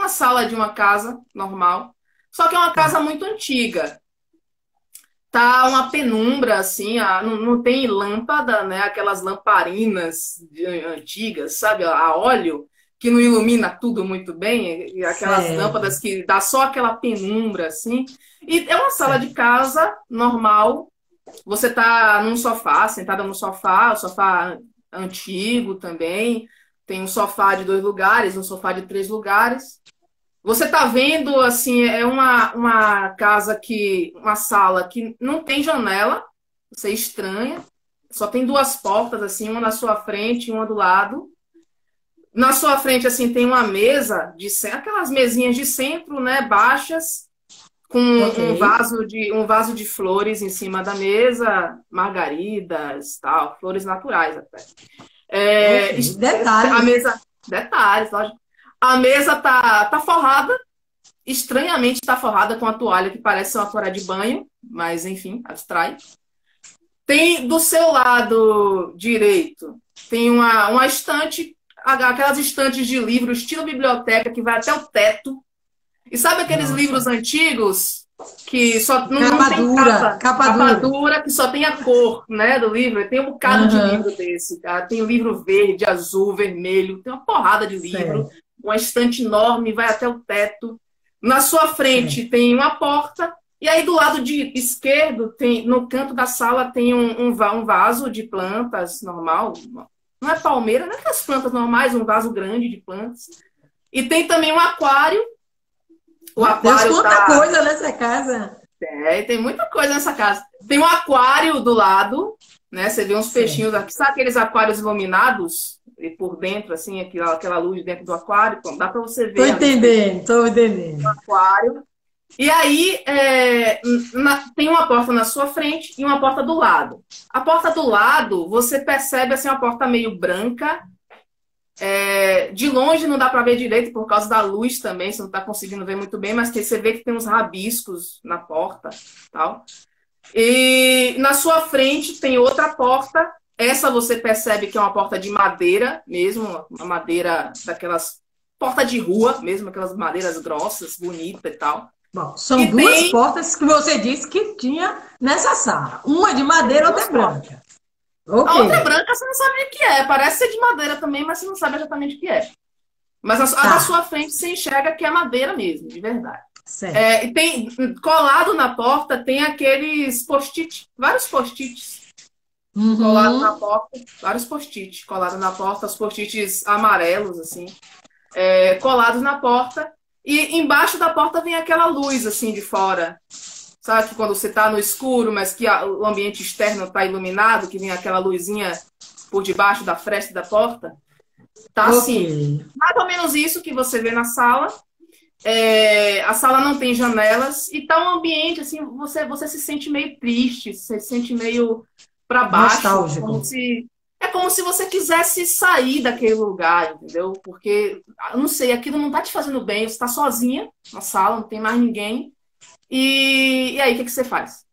[SPEAKER 2] sala de uma casa normal, só que é uma casa
[SPEAKER 1] Tá.
[SPEAKER 2] muito antiga. Tá uma penumbra, assim, não tem lâmpada, né? Aquelas lamparinas antigas, sabe? A óleo, que não ilumina tudo muito bem, e aquelas
[SPEAKER 1] Certo,
[SPEAKER 2] lâmpadas que dá só aquela penumbra, assim. E é uma sala de
[SPEAKER 1] certo.
[SPEAKER 2] casa normal. Você tá num sofá, sentada no sofá, o sofá antigo também. Tem um sofá de 2 lugares, um sofá de 3 lugares. Você tá vendo, assim, é uma casa uma sala que não tem janela, você estranha, só tem 2 portas, assim, uma na sua frente e uma do lado. Na sua frente, assim, tem uma mesa, aquelas mesinhas de centro, né, baixas, com
[SPEAKER 1] Ok,
[SPEAKER 2] um vaso de flores em cima da mesa, margaridas, tal, flores naturais até.
[SPEAKER 1] ok.
[SPEAKER 2] A
[SPEAKER 1] Detalhes.
[SPEAKER 2] mesa, detalhes, lógico. A mesa tá forrada, estranhamente está forrada com a toalha que parece uma toalha de banho, mas enfim, abstrai. Tem do seu lado direito, tem uma estante, aquelas estantes de livros, estilo biblioteca, que vai até o teto. E sabe aqueles livros
[SPEAKER 1] Nossa.
[SPEAKER 2] antigos que só não
[SPEAKER 1] Capa
[SPEAKER 2] tem
[SPEAKER 1] dura,
[SPEAKER 2] capa,
[SPEAKER 1] capa
[SPEAKER 2] capa
[SPEAKER 1] dura.
[SPEAKER 2] dura, que só tem a cor, né, do livro? Tem um bocado de
[SPEAKER 1] Aham,
[SPEAKER 2] livro desse, cara. Tem livro verde, azul, vermelho, tem uma porrada de livro,
[SPEAKER 1] certo,
[SPEAKER 2] uma estante enorme, vai até o teto. Na sua frente
[SPEAKER 1] certo.
[SPEAKER 2] tem uma porta, e aí do lado de esquerdo, no canto da sala, tem um vaso de plantas normal. Não é palmeira, não é aquelas plantas normais, um vaso grande de plantas. E tem também um aquário. O
[SPEAKER 1] Meu Deus,
[SPEAKER 2] aquário
[SPEAKER 1] quanta
[SPEAKER 2] tá.
[SPEAKER 1] coisa nessa casa.
[SPEAKER 2] Tem muita coisa nessa casa. Tem um aquário do lado, né? Você vê uns peixinhos
[SPEAKER 1] Certo.
[SPEAKER 2] aqui. Sabe aqueles aquários iluminados? E por dentro, assim, aquela luz dentro do aquário. Então, dá para você ver ali os peixinhos
[SPEAKER 1] Tô entendendo.
[SPEAKER 2] no aquário. E aí, tem uma porta na sua frente e uma porta do lado. A porta do lado, você percebe assim, uma porta meio branca. De longe não dá para ver direito por causa da luz também, você não está conseguindo ver muito bem, mas você vê que tem uns rabiscos na porta, tal. E na sua frente tem outra porta. Essa você percebe que é uma porta de madeira mesmo, uma madeira daquelas porta de rua mesmo, aquelas madeiras grossas, bonita e tal.
[SPEAKER 1] Bom, são
[SPEAKER 2] E
[SPEAKER 1] duas
[SPEAKER 2] tem
[SPEAKER 1] portas que você disse que tinha nessa sala. Uma de madeira, outra
[SPEAKER 2] duas
[SPEAKER 1] é
[SPEAKER 2] portas.
[SPEAKER 1] branca.
[SPEAKER 2] A outra é
[SPEAKER 1] Ok,
[SPEAKER 2] branca, você não sabe o que é. Parece ser de madeira também, mas você não sabe exatamente o que é. Mas a da
[SPEAKER 1] tá,
[SPEAKER 2] sua frente você enxerga que é madeira mesmo, de verdade.
[SPEAKER 1] certo.
[SPEAKER 2] E tem colado na porta, tem aqueles post-it, vários post-its colados na
[SPEAKER 1] Uhum,
[SPEAKER 2] porta, vários post-it colados na porta, os post-its amarelos, assim, colados na porta. E embaixo da porta vem aquela luz, assim, de fora. Sabe que quando você está no escuro, mas que o ambiente externo está iluminado, que vem aquela luzinha por debaixo da fresta da porta? Tá assim,
[SPEAKER 1] Ok.
[SPEAKER 2] mais ou menos isso que você vê na sala. A sala não tem janelas e tá um ambiente assim, você se sente meio triste, você se sente meio para baixo,
[SPEAKER 1] Nostálgico.
[SPEAKER 2] como se você quisesse sair daquele lugar, entendeu? Porque, eu não sei, aquilo não tá te fazendo bem, você tá sozinha na sala, não tem mais ninguém. E aí, o que que você faz?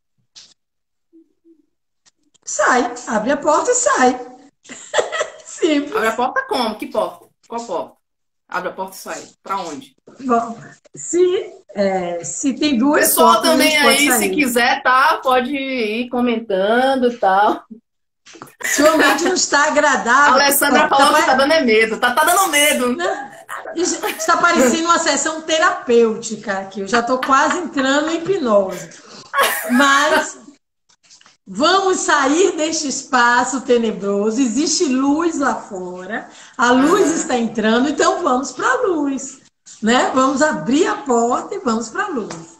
[SPEAKER 1] Sai, abre a porta e sai.
[SPEAKER 2] Abre a
[SPEAKER 1] Simples.
[SPEAKER 2] porta como? Que porta? Qual porta? Abre a porta e sai. Para onde?
[SPEAKER 1] Bom, se tem
[SPEAKER 2] O
[SPEAKER 1] duas
[SPEAKER 2] pessoal
[SPEAKER 1] portas, a
[SPEAKER 2] também
[SPEAKER 1] gente pode
[SPEAKER 2] aí, se
[SPEAKER 1] sair.
[SPEAKER 2] quiser, tá? Pode ir comentando e tal.
[SPEAKER 1] Se o ambiente não está
[SPEAKER 2] A
[SPEAKER 1] agradável,
[SPEAKER 2] Alessandra
[SPEAKER 1] ó,
[SPEAKER 2] falou que tá dando é medo. Tá dando medo.
[SPEAKER 1] está parecendo uma sessão terapêutica aqui. Eu já estou quase entrando em hipnose. Mas vamos sair deste espaço tenebroso. Existe luz lá fora. A luz
[SPEAKER 2] Aham.
[SPEAKER 1] está entrando, então vamos para a luz, né? Vamos abrir a porta e vamos para a luz.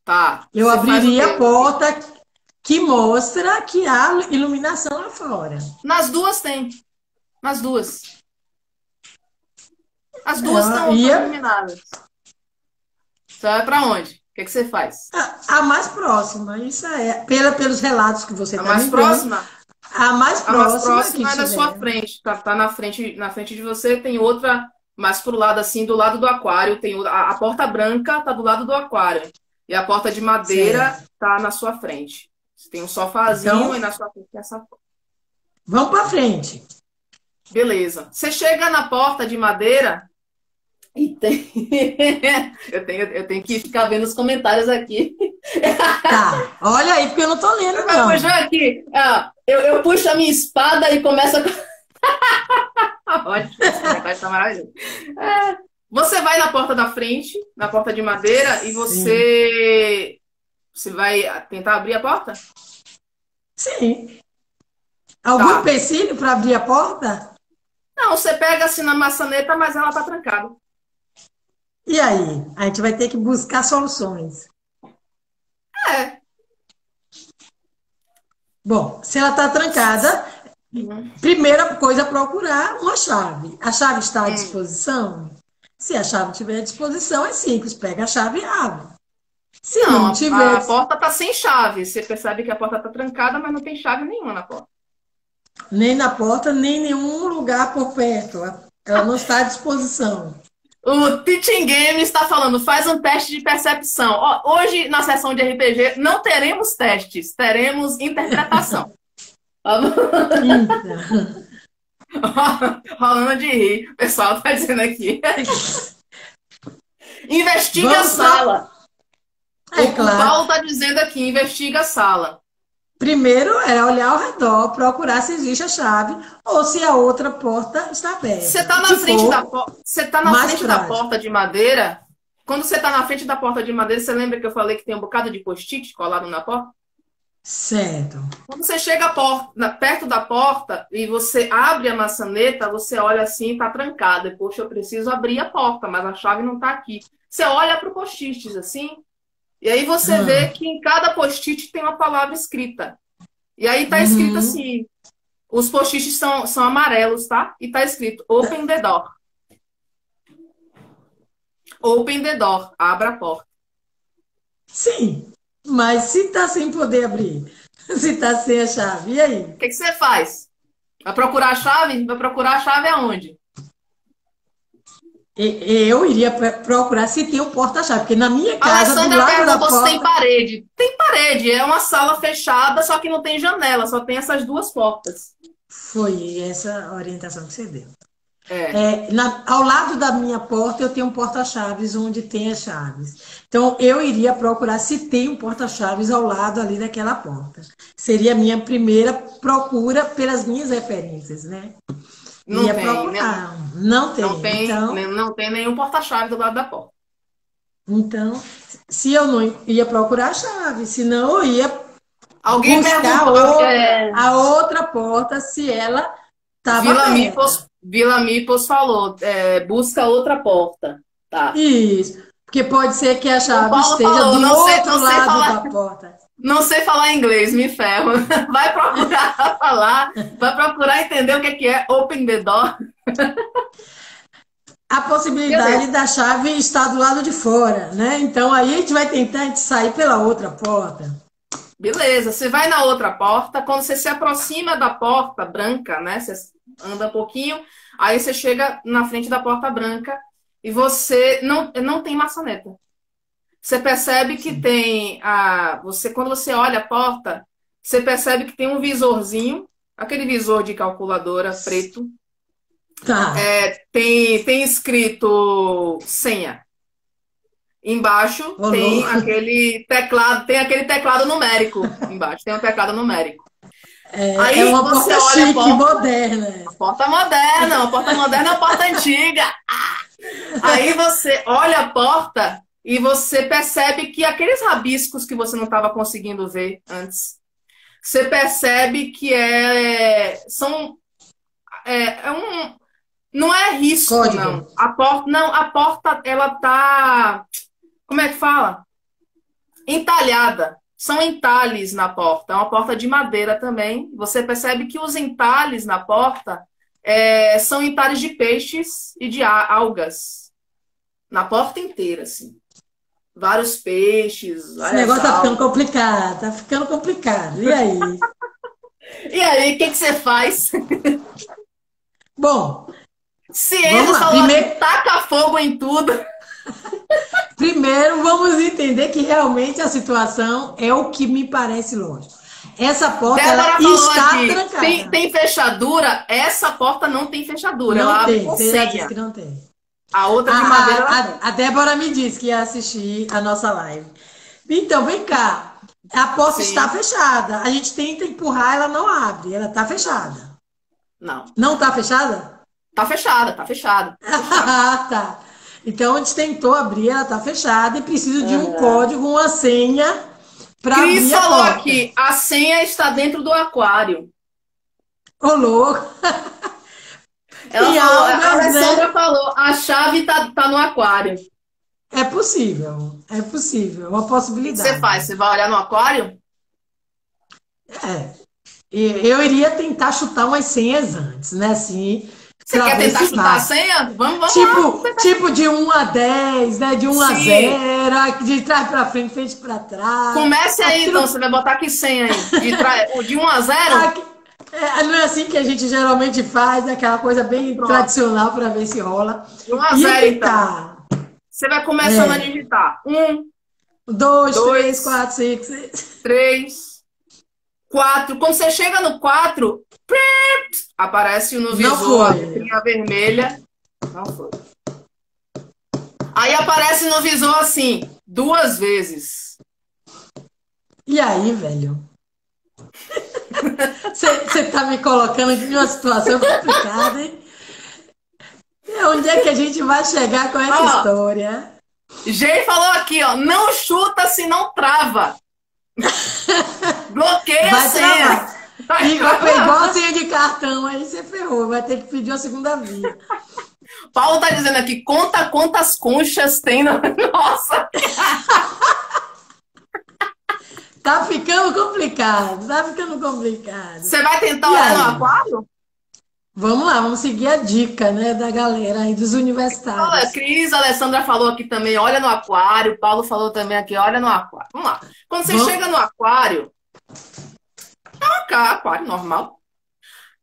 [SPEAKER 2] Tá.
[SPEAKER 1] Eu
[SPEAKER 2] Você faz o
[SPEAKER 1] abriria a
[SPEAKER 2] quê?
[SPEAKER 1] porta que mostra que há iluminação lá fora.
[SPEAKER 2] Nas duas tem. Nas duas. As duas
[SPEAKER 1] Eu
[SPEAKER 2] estão
[SPEAKER 1] ia
[SPEAKER 2] iluminadas. Você vai pra onde? O que que você faz?
[SPEAKER 1] a mais próxima, isso é. Pelos relatos que você
[SPEAKER 2] A
[SPEAKER 1] está me
[SPEAKER 2] mais
[SPEAKER 1] dando,
[SPEAKER 2] próxima?
[SPEAKER 1] a mais
[SPEAKER 2] A mais
[SPEAKER 1] próxima que
[SPEAKER 2] próxima é da sua
[SPEAKER 1] tiver.
[SPEAKER 2] frente. Tá na frente de você, tem outra mais pro lado, assim, do lado do aquário. Tem a porta branca tá do lado do aquário. E a porta de madeira
[SPEAKER 1] Certo.
[SPEAKER 2] tá na sua frente. Você tem um sofazinho e
[SPEAKER 1] Então,
[SPEAKER 2] na sua frente tem essa.
[SPEAKER 1] vamos para frente.
[SPEAKER 2] Beleza. Você chega na porta de madeira e tem. Eu tenho que ficar vendo os comentários aqui.
[SPEAKER 1] Tá. Olha aí, porque eu não estou lendo,
[SPEAKER 2] Eu vou
[SPEAKER 1] não.
[SPEAKER 2] puxar aqui. Eu puxo a minha espada e começo a. Ótimo, esse comentário tá maravilhoso. Você vai na porta da frente, na porta de madeira, e
[SPEAKER 1] Sim.
[SPEAKER 2] você vai tentar abrir a porta?
[SPEAKER 1] Sim. Algum
[SPEAKER 2] Tá.
[SPEAKER 1] empecilho para abrir a porta?
[SPEAKER 2] Não, você pega assim na maçaneta, mas ela tá trancada.
[SPEAKER 1] E aí? A gente vai ter que buscar soluções.
[SPEAKER 2] É.
[SPEAKER 1] Bom, se ela está trancada,
[SPEAKER 2] Uhum.
[SPEAKER 1] primeira coisa é procurar uma chave. A chave está à
[SPEAKER 2] Hum.
[SPEAKER 1] disposição? Se a chave estiver à disposição, é simples, pega a chave e abre. Se não
[SPEAKER 2] Não,
[SPEAKER 1] tiver
[SPEAKER 2] a porta tá sem chave. Você percebe que a porta tá trancada, mas não tem chave nenhuma na porta.
[SPEAKER 1] nem na porta, nem em nenhum lugar por perto, ela não está à disposição.
[SPEAKER 2] O Teaching Game está falando, faz um teste de percepção. Ó, hoje, na sessão de RPG, não teremos testes, teremos interpretação.
[SPEAKER 1] Então,
[SPEAKER 2] Rolando de rir, o pessoal tá dizendo aqui. Investiga a
[SPEAKER 1] vamos para.
[SPEAKER 2] sala.
[SPEAKER 1] É
[SPEAKER 2] O
[SPEAKER 1] claro.
[SPEAKER 2] Paulo tá dizendo aqui, investiga a sala.
[SPEAKER 1] Primeiro é olhar ao redor, procurar se existe a chave ou se a outra porta está
[SPEAKER 2] Você
[SPEAKER 1] aberta.
[SPEAKER 2] tá
[SPEAKER 1] O
[SPEAKER 2] na
[SPEAKER 1] que
[SPEAKER 2] frente
[SPEAKER 1] for
[SPEAKER 2] você tá na
[SPEAKER 1] mais
[SPEAKER 2] frente da
[SPEAKER 1] prático.
[SPEAKER 2] porta de madeira. Quando você tá na frente da porta de madeira, você lembra que eu falei que tem um bocado de post-it colado na porta?
[SPEAKER 1] Certo.
[SPEAKER 2] Quando você chega perto da porta e você abre a maçaneta, você olha assim e tá trancada. Poxa, eu preciso abrir a porta, mas a chave não tá aqui. Você olha para o post-its assim, e aí você vê
[SPEAKER 1] Hum.
[SPEAKER 2] que em cada post-it tem uma palavra escrita. E aí tá escrito
[SPEAKER 1] Uhum.
[SPEAKER 2] assim, os post-its são amarelos, tá? E tá escrito Open the door. Open the door. Abra a porta.
[SPEAKER 1] Sim, mas se está sem poder abrir, se está sem a chave, e aí?
[SPEAKER 2] O que que você faz? Vai procurar a chave? Vai procurar a chave aonde?
[SPEAKER 1] Eu iria procurar se tem um porta-chave, porque na minha
[SPEAKER 2] A
[SPEAKER 1] casa, do
[SPEAKER 2] Alessandra
[SPEAKER 1] lado da
[SPEAKER 2] perguntou se tem
[SPEAKER 1] porta,
[SPEAKER 2] parede. Tem parede, é uma sala fechada, só que não tem janela, só tem essas duas portas.
[SPEAKER 1] foi essa a orientação que você deu.
[SPEAKER 2] É.
[SPEAKER 1] Ao lado da minha porta, eu tenho um porta-chaves onde tem as chaves. Então, eu iria procurar se tem um porta-chaves ao lado ali daquela porta. Seria a minha primeira procura pelas minhas referências, né?
[SPEAKER 2] Não
[SPEAKER 1] Ia
[SPEAKER 2] tem, né?
[SPEAKER 1] procurar. Não tem.
[SPEAKER 2] Não tem nenhum porta-chave do lado da porta.
[SPEAKER 1] Então, se eu não ia procurar a chave, senão eu ia
[SPEAKER 2] Alguém
[SPEAKER 1] buscar
[SPEAKER 2] perguntou.
[SPEAKER 1] a outra porta se ela estava aberta.
[SPEAKER 2] Vila Mipos falou, busca outra porta. Tá.
[SPEAKER 1] Isso. Porque pode ser que a
[SPEAKER 2] O
[SPEAKER 1] chave
[SPEAKER 2] Paulo
[SPEAKER 1] esteja
[SPEAKER 2] falou,
[SPEAKER 1] do
[SPEAKER 2] não sei
[SPEAKER 1] outro lado
[SPEAKER 2] falar.
[SPEAKER 1] da porta.
[SPEAKER 2] Não sei falar inglês, me ferro. Vai procurar falar, vai procurar entender o que é Open the Door.
[SPEAKER 1] A possibilidade
[SPEAKER 2] Beleza.
[SPEAKER 1] da chave estar do lado de fora, né? Então aí a gente vai tentar sair pela outra porta.
[SPEAKER 2] Beleza, você vai na outra porta, quando você se aproxima da porta branca, né? Você anda um pouquinho, aí você chega na frente da porta branca e você não tem maçaneta. Você percebe que
[SPEAKER 1] Sim.
[SPEAKER 2] tem quando você olha a porta, você percebe que tem um visorzinho, aquele visor de calculadora preto,
[SPEAKER 1] Tá.
[SPEAKER 2] tem escrito senha. Embaixo
[SPEAKER 1] Ô, louco.
[SPEAKER 2] tem aquele teclado numérico. Embaixo tem um teclado numérico.
[SPEAKER 1] É
[SPEAKER 2] Aí
[SPEAKER 1] uma
[SPEAKER 2] você
[SPEAKER 1] porta
[SPEAKER 2] olha a
[SPEAKER 1] chique,
[SPEAKER 2] porta,
[SPEAKER 1] moderna.
[SPEAKER 2] uma porta moderna é uma porta antiga. Aí você olha a porta e você percebe que aqueles rabiscos que você não estava conseguindo ver antes, você percebe que não é risco,
[SPEAKER 1] Código.
[SPEAKER 2] não. A porta, ela tá, como é que fala? Entalhada. São entalhes na porta. É uma porta de madeira também. Você percebe que os entalhes na porta são entalhes de peixes e de algas. Na porta inteira, assim. Vários peixes,
[SPEAKER 1] Esse
[SPEAKER 2] várias
[SPEAKER 1] negócio tá ficando
[SPEAKER 2] algas.
[SPEAKER 1] complicado, tá ficando complicado. E aí?
[SPEAKER 2] E aí, o que você faz?
[SPEAKER 1] Bom, vamos
[SPEAKER 2] Ciências
[SPEAKER 1] lá.
[SPEAKER 2] falou assim, taca fogo em tudo.
[SPEAKER 1] Primeiro vamos entender que realmente a situação é o que me parece lógico. Essa porta, ela
[SPEAKER 2] Débora falou
[SPEAKER 1] está
[SPEAKER 2] aqui, tem,
[SPEAKER 1] trancada.
[SPEAKER 2] tem fechadura? Essa porta não tem fechadura,
[SPEAKER 1] Não
[SPEAKER 2] ela abre
[SPEAKER 1] tem,
[SPEAKER 2] com
[SPEAKER 1] você já disse
[SPEAKER 2] senha.
[SPEAKER 1] que não tem.
[SPEAKER 2] A outra
[SPEAKER 1] A,
[SPEAKER 2] de madeira, ela tem.
[SPEAKER 1] a Débora me disse que ia assistir a nossa live. Então, vem cá. A porta está
[SPEAKER 2] Sim.
[SPEAKER 1] fechada. A gente tenta empurrar, ela não abre. Ela está fechada.
[SPEAKER 2] Não.
[SPEAKER 1] Não está fechada?
[SPEAKER 2] Tá fechada, tá fechada, tá fechada.
[SPEAKER 1] Ah, tá. Então, a gente tentou abrir, ela está fechada e precisa de um
[SPEAKER 2] Uhum.
[SPEAKER 1] código, uma senha para
[SPEAKER 2] Cris
[SPEAKER 1] abrir a
[SPEAKER 2] falou
[SPEAKER 1] porta.
[SPEAKER 2] aqui, a senha está dentro do aquário.
[SPEAKER 1] Ô, louco.
[SPEAKER 2] Ela
[SPEAKER 1] Tem
[SPEAKER 2] falou, a
[SPEAKER 1] algas,
[SPEAKER 2] Alessandra
[SPEAKER 1] né?
[SPEAKER 2] falou, a chave tá no aquário.
[SPEAKER 1] É possível. É possível. É uma
[SPEAKER 2] O que você
[SPEAKER 1] possibilidade.
[SPEAKER 2] faz? Você vai olhar no aquário?
[SPEAKER 1] É. E eu iria tentar chutar umas senhas antes, né? Assim,
[SPEAKER 2] Você
[SPEAKER 1] para
[SPEAKER 2] quer
[SPEAKER 1] ver
[SPEAKER 2] tentar
[SPEAKER 1] se
[SPEAKER 2] chutar a
[SPEAKER 1] bate.
[SPEAKER 2] senha? Vamos lá.
[SPEAKER 1] Tipo de 1 a 10, né? De
[SPEAKER 2] Sim.
[SPEAKER 1] 1 a 0, de trás para frente, frente para trás.
[SPEAKER 2] Comece aí, então.
[SPEAKER 1] Aquilo.
[SPEAKER 2] Você vai botar que senha aí? De 1 a 0?
[SPEAKER 1] aqui- não é assim que a gente geralmente faz, aquela coisa bem
[SPEAKER 2] Pronto.
[SPEAKER 1] tradicional para ver se rola.
[SPEAKER 2] De 1 a
[SPEAKER 1] Ia
[SPEAKER 2] 0, então.
[SPEAKER 1] tentar.
[SPEAKER 2] Você vai começando a
[SPEAKER 1] É,
[SPEAKER 2] digitar. 1,
[SPEAKER 1] 2, 3,
[SPEAKER 2] 2,
[SPEAKER 1] 4, 5, 6.
[SPEAKER 2] 3, 4. Quando você chega no 4, aparece no
[SPEAKER 1] Não
[SPEAKER 2] visor a
[SPEAKER 1] foi.
[SPEAKER 2] letrinha vermelha. Não foi. Aí aparece no visor assim, 2 vezes.
[SPEAKER 1] E aí, velho? Você tá me colocando em uma situação complicada, hein? E onde é que a gente vai chegar com essa
[SPEAKER 2] Ó,
[SPEAKER 1] história?
[SPEAKER 2] Jay falou aqui, ó, não chuta se não trava. Bloqueia a
[SPEAKER 1] Vai
[SPEAKER 2] senha.
[SPEAKER 1] travar.
[SPEAKER 2] Vai
[SPEAKER 1] Igual a
[SPEAKER 2] travar.
[SPEAKER 1] senha de cartão, aí você ferrou, vai ter que pedir uma segunda via.
[SPEAKER 2] Paulo tá dizendo aqui, conta quantas conchas tem no... Nossa!
[SPEAKER 1] Tá ficando complicado, tá ficando complicado.
[SPEAKER 2] Você vai tentar
[SPEAKER 1] E
[SPEAKER 2] olhar no
[SPEAKER 1] aí?
[SPEAKER 2] aquário?
[SPEAKER 1] Vamos lá, vamos seguir a dica, né, da galera aí, dos
[SPEAKER 2] Olha,
[SPEAKER 1] universitários.
[SPEAKER 2] Cris, a Alessandra falou aqui também, olha no aquário. Paulo falou também aqui, olha no aquário. Vamos lá. Quando você chega
[SPEAKER 1] Vamos...
[SPEAKER 2] no aquário, é um aquário normal.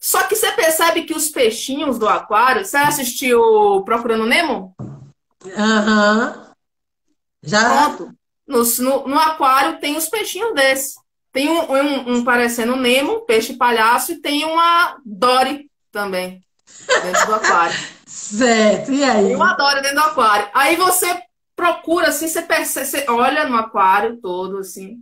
[SPEAKER 2] Só que você percebe que os peixinhos do aquário... Você assistiu Procurando Nemo?
[SPEAKER 1] Aham. Já?
[SPEAKER 2] Pronto. No aquário tem os peixinhos desses. Tem um parecendo Nemo, peixe palhaço, e tem uma Dory também dentro do aquário.
[SPEAKER 1] Certo, e
[SPEAKER 2] Tem uma
[SPEAKER 1] aí?
[SPEAKER 2] Dory dentro do aquário. Aí você procura, assim, você percebe, você olha no aquário todo, assim.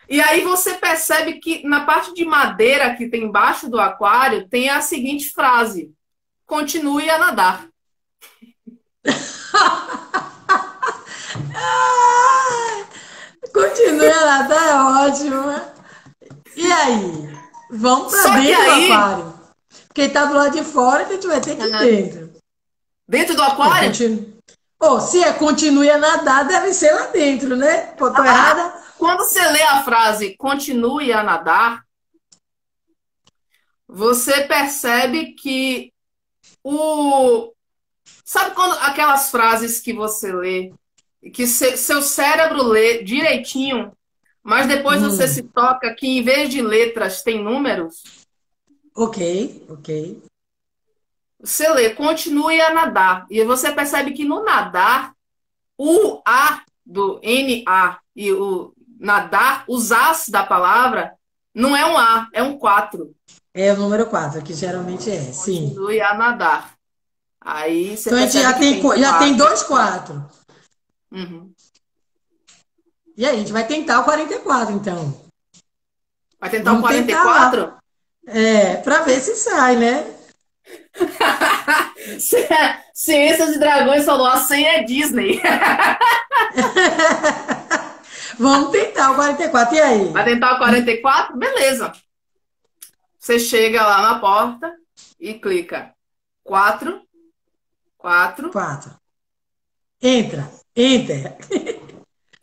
[SPEAKER 2] E aí você percebe que na parte de madeira que tem embaixo do aquário tem a seguinte frase: continue a nadar.
[SPEAKER 1] Ah, continue a nadar, é ótimo, né? E aí? Vamos pra
[SPEAKER 2] Só que
[SPEAKER 1] dentro do
[SPEAKER 2] aí,
[SPEAKER 1] aquário. Quem tá do lado de fora, que a gente vai ter que ir dentro.
[SPEAKER 2] dentro do
[SPEAKER 1] É,
[SPEAKER 2] aquário,
[SPEAKER 1] continue. Pô, se é continue a nadar, deve ser lá dentro, né? Pô, tô errada?
[SPEAKER 2] quando você lê a frase continue a nadar, você percebe que O... Sabe quando aquelas frases que você lê, que seu cérebro lê direitinho, mas depois você se
[SPEAKER 1] Hum,
[SPEAKER 2] toca que em vez de letras tem números?
[SPEAKER 1] ok, ok.
[SPEAKER 2] Você lê, continue a nadar. E você percebe que no nadar, o A do N-A e o nadar, os As da palavra, não é um A, é um 4.
[SPEAKER 1] É o número 4 que geralmente é, sim.
[SPEAKER 2] Continue a nadar. Aí você
[SPEAKER 1] Então a gente
[SPEAKER 2] percebe que tem
[SPEAKER 1] já tem
[SPEAKER 2] 4.
[SPEAKER 1] dois 4.
[SPEAKER 2] Uhum.
[SPEAKER 1] E aí, a gente vai tentar o 44, então.
[SPEAKER 2] Vai tentar o
[SPEAKER 1] Vamos tentar lá.
[SPEAKER 2] 44?
[SPEAKER 1] É, para ver se sai, né?
[SPEAKER 2] Ciências de Dragões falou, a senha é Disney.
[SPEAKER 1] Vamos tentar o 44. E
[SPEAKER 2] Vai
[SPEAKER 1] aí?
[SPEAKER 2] tentar o 44? Beleza. Você chega lá na porta e clica 4, 4.
[SPEAKER 1] 4. Entra. Enter.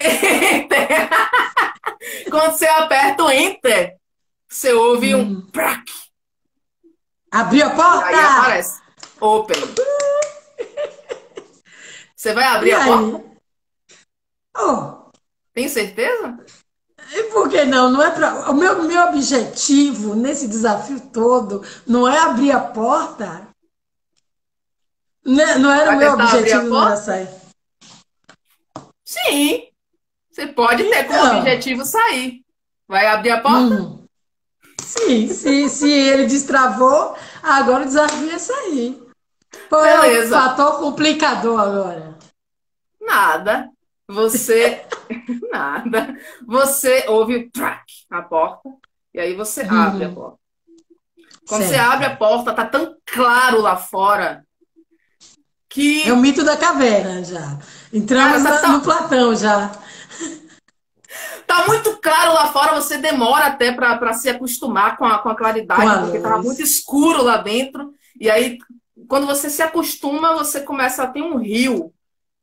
[SPEAKER 2] Enter. Quando você aperta o Enter, você ouve um prac.
[SPEAKER 1] Abriu a
[SPEAKER 2] E aí
[SPEAKER 1] porta!
[SPEAKER 2] aparece Open. Você vai abrir
[SPEAKER 1] E
[SPEAKER 2] a
[SPEAKER 1] aí?
[SPEAKER 2] porta?
[SPEAKER 1] Oh,
[SPEAKER 2] Tem certeza?
[SPEAKER 1] e por que não? Não é pra... meu objetivo nesse desafio todo não é abrir a porta. Não era o
[SPEAKER 2] Vai
[SPEAKER 1] meu
[SPEAKER 2] tentar abrir a
[SPEAKER 1] objetivo, não era
[SPEAKER 2] porta?
[SPEAKER 1] sair.
[SPEAKER 2] Sim. Você pode ter como
[SPEAKER 1] Então,
[SPEAKER 2] objetivo sair. Vai abrir a porta?
[SPEAKER 1] hum, sim, se ele destravou, agora o desafio é sair. Qual é o
[SPEAKER 2] Beleza.
[SPEAKER 1] fator complicador agora?
[SPEAKER 2] Nada. Você. Nada. Você ouve o track na porta. E aí você abre a
[SPEAKER 1] Hum,
[SPEAKER 2] porta. Quando você abre a
[SPEAKER 1] certo.
[SPEAKER 2] porta, tá tão claro lá fora
[SPEAKER 1] É o
[SPEAKER 2] que.
[SPEAKER 1] mito da caverna já.
[SPEAKER 2] Cara,
[SPEAKER 1] Entramos
[SPEAKER 2] tá,
[SPEAKER 1] no
[SPEAKER 2] tá,
[SPEAKER 1] Platão já.
[SPEAKER 2] tá muito claro lá fora, você demora até para se acostumar com a
[SPEAKER 1] Com
[SPEAKER 2] claridade,
[SPEAKER 1] a
[SPEAKER 2] porque tava muito
[SPEAKER 1] luz.
[SPEAKER 2] escuro lá dentro. E aí, quando você se acostuma, você começa a ter um rio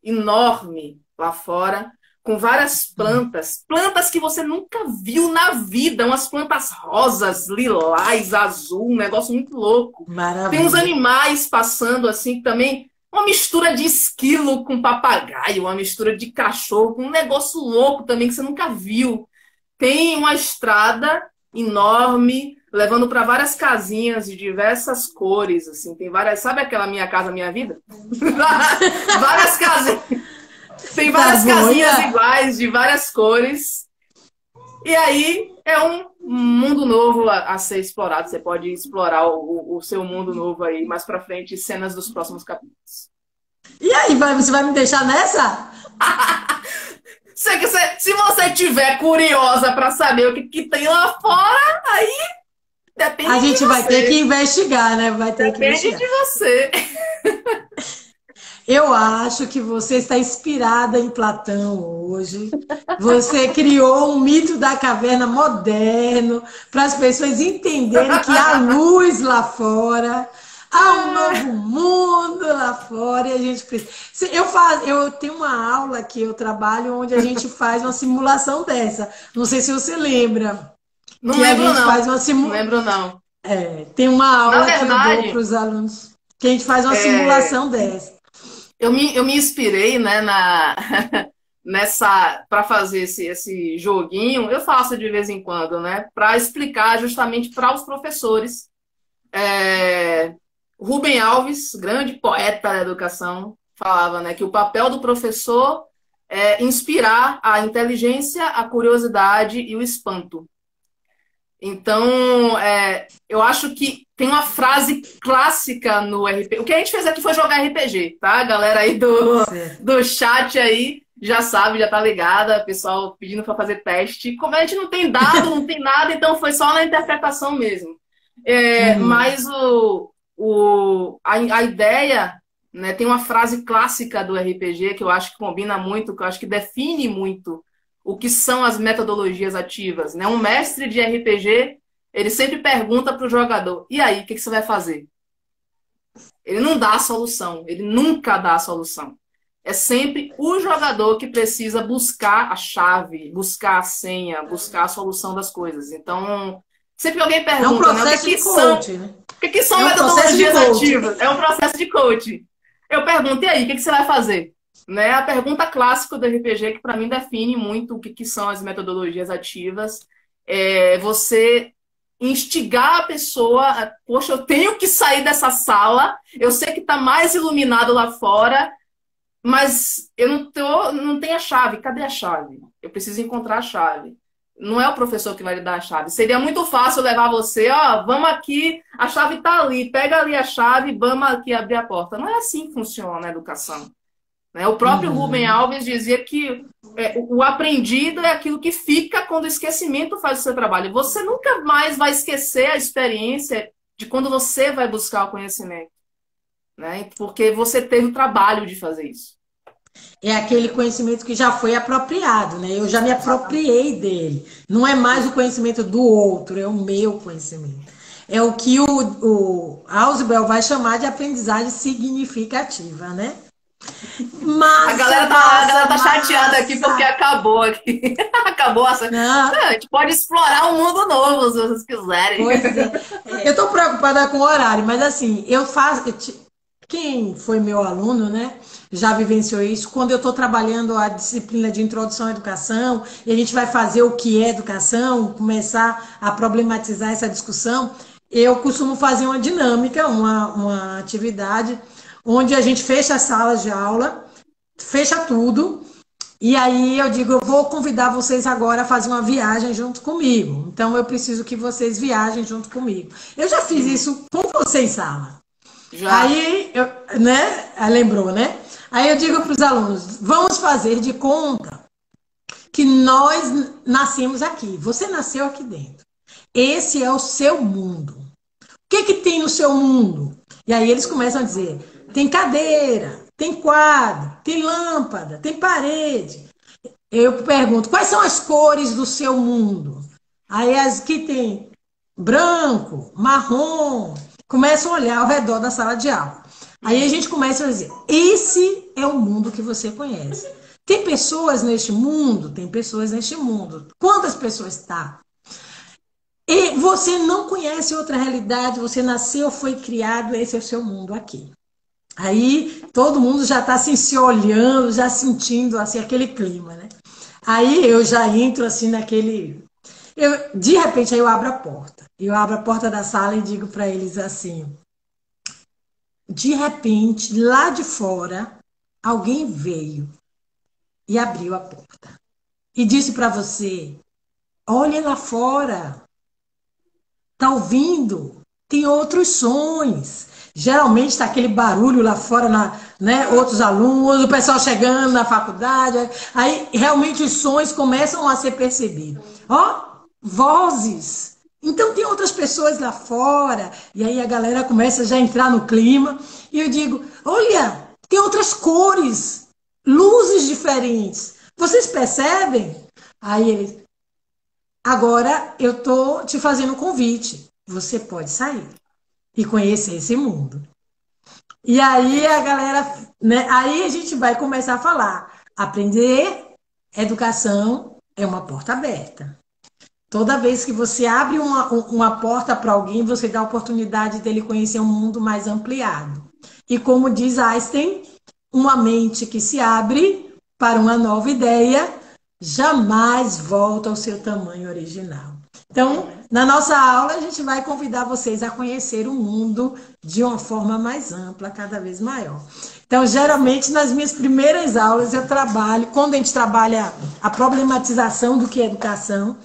[SPEAKER 2] enorme lá fora, com várias plantas, plantas que você nunca viu na vida, umas plantas rosas, lilás, azul, um negócio muito louco. Tem uns
[SPEAKER 1] Maravilha.
[SPEAKER 2] animais passando assim também, uma mistura de esquilo com papagaio, uma mistura de cachorro, um negócio louco também que você nunca viu. Tem uma estrada enorme levando para várias casinhas de diversas cores, assim, tem várias, sabe aquela Minha Casa Minha Vida? Várias casas, tem
[SPEAKER 1] Tá
[SPEAKER 2] várias
[SPEAKER 1] bom, e
[SPEAKER 2] casinhas
[SPEAKER 1] a...
[SPEAKER 2] iguais, de várias cores. E aí é um mundo novo a ser explorado. Você pode explorar o seu mundo novo aí mais pra frente, cenas dos próximos capítulos.
[SPEAKER 1] e aí, você vai me deixar nessa?
[SPEAKER 2] Se você tiver curiosa para saber o que tem lá fora, aí
[SPEAKER 1] A
[SPEAKER 2] depende de
[SPEAKER 1] gente vai ter que
[SPEAKER 2] você.
[SPEAKER 1] investigar, né? Vai ter que
[SPEAKER 2] Depende
[SPEAKER 1] investigar.
[SPEAKER 2] de você.
[SPEAKER 1] Eu acho que você está inspirada em Platão hoje. Você criou um mito da caverna moderno para as pessoas entenderem que há luz lá fora, há um novo mundo lá fora e a gente precisa. Eu tenho uma aula que eu trabalho onde a gente faz uma simulação dessa. Não sei se você lembra
[SPEAKER 2] Não
[SPEAKER 1] que a
[SPEAKER 2] lembro,
[SPEAKER 1] gente faz
[SPEAKER 2] não.
[SPEAKER 1] uma
[SPEAKER 2] Não
[SPEAKER 1] simulação.
[SPEAKER 2] lembro, não.
[SPEAKER 1] Tem uma
[SPEAKER 2] Na
[SPEAKER 1] aula que eu dou para
[SPEAKER 2] verdade,
[SPEAKER 1] os alunos que a gente faz uma
[SPEAKER 2] é,
[SPEAKER 1] simulação dessa.
[SPEAKER 2] eu me inspirei, né, nessa para fazer esse joguinho. Eu faço de vez em quando, né, para explicar justamente para os professores. É, Rubem Alves, grande poeta da educação, falava, né, que o papel do professor é inspirar a inteligência, a curiosidade e o espanto. Então, eu acho que tem uma frase clássica no RPG. O que a gente fez aqui foi jogar RPG, tá? A galera aí
[SPEAKER 1] Certo.
[SPEAKER 2] do chat aí já sabe, já tá ligada, pessoal pedindo para fazer teste. Como a gente não tem dado, não tem nada, então foi só na interpretação mesmo.
[SPEAKER 1] Uhum.
[SPEAKER 2] Mas a ideia, né, tem uma frase clássica do RPG que eu acho que combina muito, que eu acho que define muito o que são as metodologias ativas, né? Um mestre de RPG, ele sempre pergunta para o jogador, e aí, o que você vai fazer? Ele não dá a solução, ele nunca dá a solução. É sempre o jogador que precisa buscar a chave, buscar a senha, buscar a solução das coisas. Então, Sempre alguém
[SPEAKER 1] É um
[SPEAKER 2] pergunta, né?
[SPEAKER 1] processo de coaching, né?
[SPEAKER 2] O que são
[SPEAKER 1] É um processo de
[SPEAKER 2] metodologias
[SPEAKER 1] coaching.
[SPEAKER 2] ativas? É um processo de coaching. Eu pergunto, e aí, o que você vai fazer? Né? A pergunta clássica do RPG, que para mim define muito o que são as metodologias ativas, é você instigar a pessoa, poxa, eu tenho que sair dessa sala, eu sei que está mais iluminado lá fora, mas eu não tenho a chave. Cadê a chave? Eu preciso encontrar a chave. Não é o professor que vai lhe dar a chave. Seria muito fácil levar você, ó, vamos aqui, a chave está ali, pega ali a chave, vamos aqui abrir a porta. Não é assim que funciona a educação. Né? O próprio Rubem
[SPEAKER 1] Uhum.
[SPEAKER 2] Alves dizia que o aprendido é aquilo que fica quando o esquecimento faz o seu trabalho. Você nunca mais vai esquecer a experiência de quando você vai buscar o conhecimento. Né? Porque você teve o trabalho de fazer isso.
[SPEAKER 1] É aquele conhecimento que já foi apropriado, né? Eu já me apropriei dele. Não é mais o conhecimento do outro, é o meu conhecimento. É o que o Ausubel vai chamar de aprendizagem significativa, né? Massa,
[SPEAKER 2] A galera
[SPEAKER 1] massa,
[SPEAKER 2] tá chateada aqui porque
[SPEAKER 1] massa.
[SPEAKER 2] acabou aqui. Acabou essa.
[SPEAKER 1] Não,
[SPEAKER 2] A gente pode explorar um mundo novo, se vocês quiserem.
[SPEAKER 1] pois é. Eu estou preocupada com o horário, mas assim, eu faço. Quem foi meu aluno, né, já vivenciou isso. Quando eu estou trabalhando a disciplina de introdução à educação, e a gente vai fazer o que é educação, começar a problematizar essa discussão, eu costumo fazer uma dinâmica, uma atividade, onde a gente fecha as salas de aula, fecha tudo, e aí eu digo, eu vou convidar vocês agora a fazer uma viagem junto comigo. Então eu preciso que vocês viajem junto comigo. Eu já fiz isso com você em sala.
[SPEAKER 2] Já.
[SPEAKER 1] Aí, né? Lembrou, né? Aí eu digo para os alunos: vamos fazer de conta que nós nascemos aqui. Você nasceu aqui dentro. Esse é o seu mundo. O que tem no seu mundo? E aí eles começam a dizer: tem cadeira, tem quadro, tem lâmpada, tem parede. Eu pergunto: quais são as cores do seu mundo? Aí as que tem branco, marrom, começam a olhar ao redor da sala de aula. Aí a gente começa a dizer: esse é o mundo que você conhece. Tem pessoas neste mundo? Tem pessoas neste mundo. Quantas pessoas está? E você não conhece outra realidade, você nasceu, foi criado, esse é o seu mundo aqui. Aí todo mundo já está assim, se olhando, já sentindo assim, aquele clima, né? Aí eu já entro assim naquele. De repente aí eu abro a porta. Eu abro a porta da sala e digo para eles assim: de repente, lá de fora, alguém veio e abriu a porta. E disse para você: olha lá fora, tá ouvindo? Tem outros sons. Geralmente está aquele barulho lá fora, né? Outros alunos, o pessoal chegando na faculdade. Aí realmente os sons começam a ser percebidos. Ó, vozes. Então tem outras pessoas lá fora. E aí a galera começa já a entrar no clima. E eu digo: olha, tem outras cores, luzes diferentes. Vocês percebem? Aí eles: agora eu estou te fazendo um convite. Você pode sair e conhecer esse mundo. E aí a galera, né? Aí a gente vai começar a falar: aprender, educação é uma porta aberta. Toda vez que você abre uma porta para alguém, você dá a oportunidade dele conhecer um mundo mais ampliado. E como diz Einstein, uma mente que se abre para uma nova ideia jamais volta ao seu tamanho original. Então, na nossa aula, a gente vai convidar vocês a conhecer o mundo de uma forma mais ampla, cada vez maior. Então, geralmente, nas minhas primeiras aulas, eu trabalho, quando a gente trabalha a problematização do que é educação,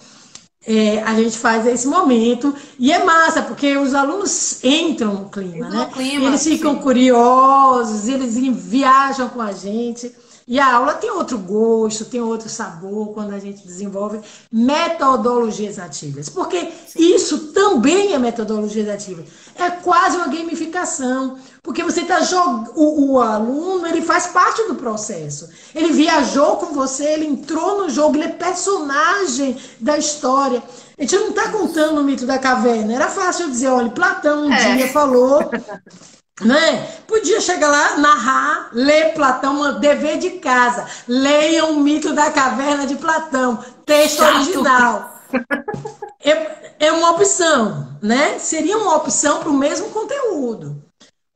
[SPEAKER 1] a gente faz esse momento, e é massa, porque os alunos entram no clima, né? Eles ficam curiosos, eles viajam com a gente. E a aula tem outro gosto, tem outro sabor quando a gente desenvolve metodologias ativas. Porque isso também é metodologias ativas. É quase uma gamificação. Porque você está jogando. O aluno, ele faz parte do processo. Ele viajou com você, ele entrou no jogo, ele é personagem da história. A gente não está contando o mito da caverna. Era fácil eu dizer: olha, Platão um dia falou. Né? Podia chegar lá, narrar, ler Platão, dever de casa. Leiam o mito da caverna de Platão, texto original. É uma opção, né? Seria uma opção para o mesmo conteúdo.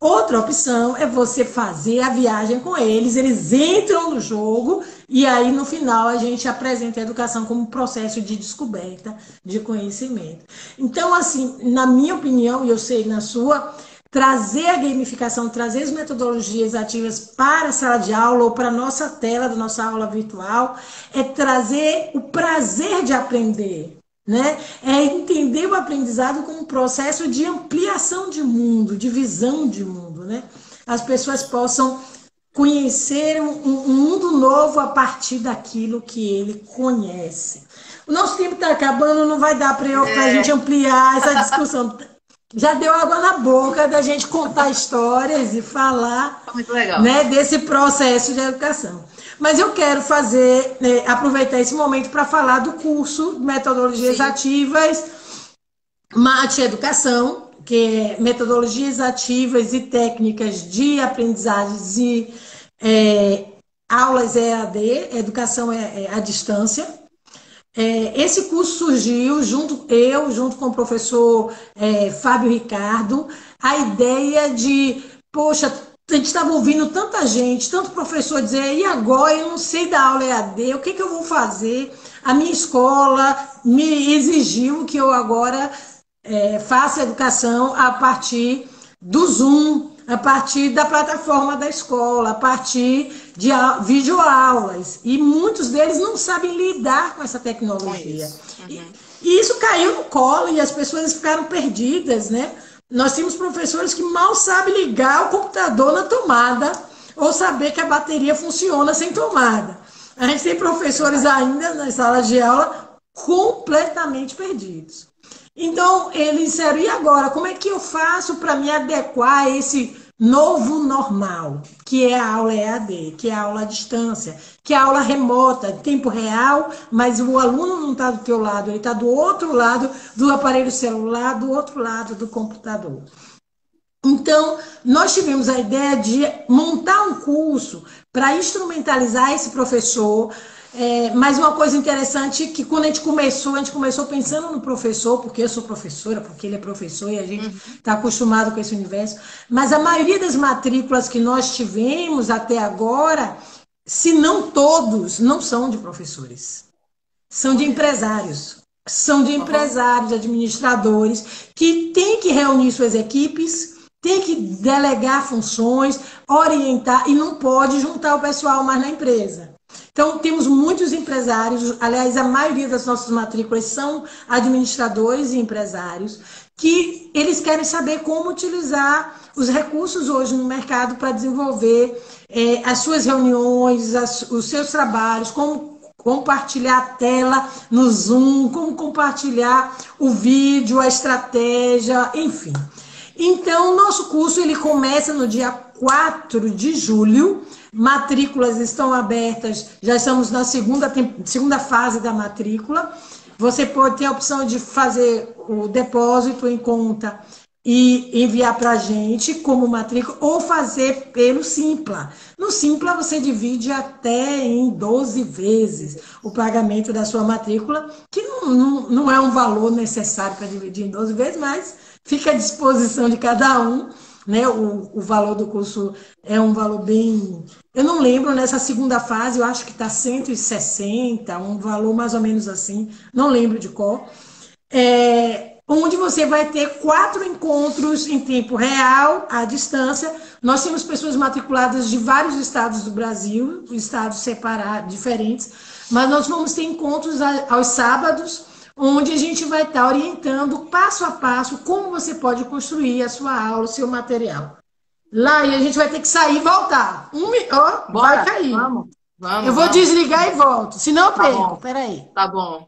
[SPEAKER 1] Outra opção é você fazer a viagem com eles, eles entram no jogo e aí no final a gente apresenta a educação como um processo de descoberta de conhecimento. Então, assim, na minha opinião, e eu sei na sua, trazer a gamificação, trazer as metodologias ativas para a sala de aula ou para a nossa tela da nossa aula virtual, é trazer o prazer de aprender. Né? É entender o aprendizado como um processo de ampliação de mundo, de visão de mundo. Né? As pessoas possam conhecer um mundo novo a partir daquilo que ele conhece. O nosso tempo está acabando, não vai dar para a gente ampliar essa discussão. Já deu água na boca da gente contar histórias e falar
[SPEAKER 2] muito legal.
[SPEAKER 1] Né, desse processo de educação. Mas eu quero aproveitar esse momento para falar do curso Metodologias Ativas, Mate Educação, que é Metodologias Ativas e Técnicas de Aprendizagens e Aulas EAD, Educação à Distância. Esse curso surgiu junto com o professor Fábio Ricardo, a ideia de, poxa, a gente estava ouvindo tanta gente, tanto professor dizer, e agora eu não sei dar aula EAD, o que eu vou fazer? A minha escola me exigiu que eu agora faça educação a partir do Zoom, a partir da plataforma da escola, a partir de videoaulas. E muitos deles não sabem lidar com essa tecnologia. E isso caiu no colo e as pessoas ficaram perdidas, né? Nós temos professores que mal sabem ligar o computador na tomada ou saber que a bateria funciona sem tomada. A gente tem professores ainda nas salas de aula completamente perdidos. Então, eles disseram, e agora, como é que eu faço para me adequar a esse novo normal, que é a aula EAD, que é a aula à distância, que é a aula remota, tempo real, mas o aluno não está do teu lado, ele está do outro lado do aparelho celular, do outro lado do computador. Então, nós tivemos a ideia de montar um curso para instrumentalizar esse professor. Mas uma coisa interessante que quando a gente começou pensando no professor, porque eu sou professora, porque ele é professor e a gente está acostumado com esse universo, mas a maioria das matrículas que nós tivemos até agora, se não todos, não são de professores, são de empresários. São de empresários, administradores, que têm que reunir suas equipes, tem que delegar funções, orientar, e não pode juntar o pessoal mais na empresa. Então, temos muitos empresários, aliás, a maioria das nossas matrículas são administradores e empresários, que eles querem saber como utilizar os recursos hoje no mercado para desenvolver as suas reuniões, os seus trabalhos, como compartilhar a tela no Zoom, como compartilhar o vídeo, a estratégia, enfim. Então, o nosso curso ele começa no dia 4 de julho, matrículas estão abertas, já estamos na segunda fase da matrícula. Você pode ter a opção de fazer o depósito em conta e enviar para a gente como matrícula, ou fazer pelo Simpla. No Simpla, você divide até em 12 vezes o pagamento da sua matrícula, que não é um valor necessário para dividir em 12 vezes, mas fica à disposição de cada um. Né? O valor do curso é um valor bem... Eu não lembro, nessa segunda fase, eu acho que está 160, um valor mais ou menos assim, não lembro de qual. Onde você vai ter 4 encontros em tempo real, à distância. Nós temos pessoas matriculadas de vários estados do Brasil, estados separados, diferentes, mas nós vamos ter encontros aos sábados, onde a gente vai estar orientando passo a passo como você pode construir a sua aula, o seu material. Lá, e a gente vai ter que sair e voltar. Vai cair.
[SPEAKER 2] Vamos.
[SPEAKER 1] Eu vou desligar e volto, senão eu perco. Peraí.
[SPEAKER 2] Tá bom.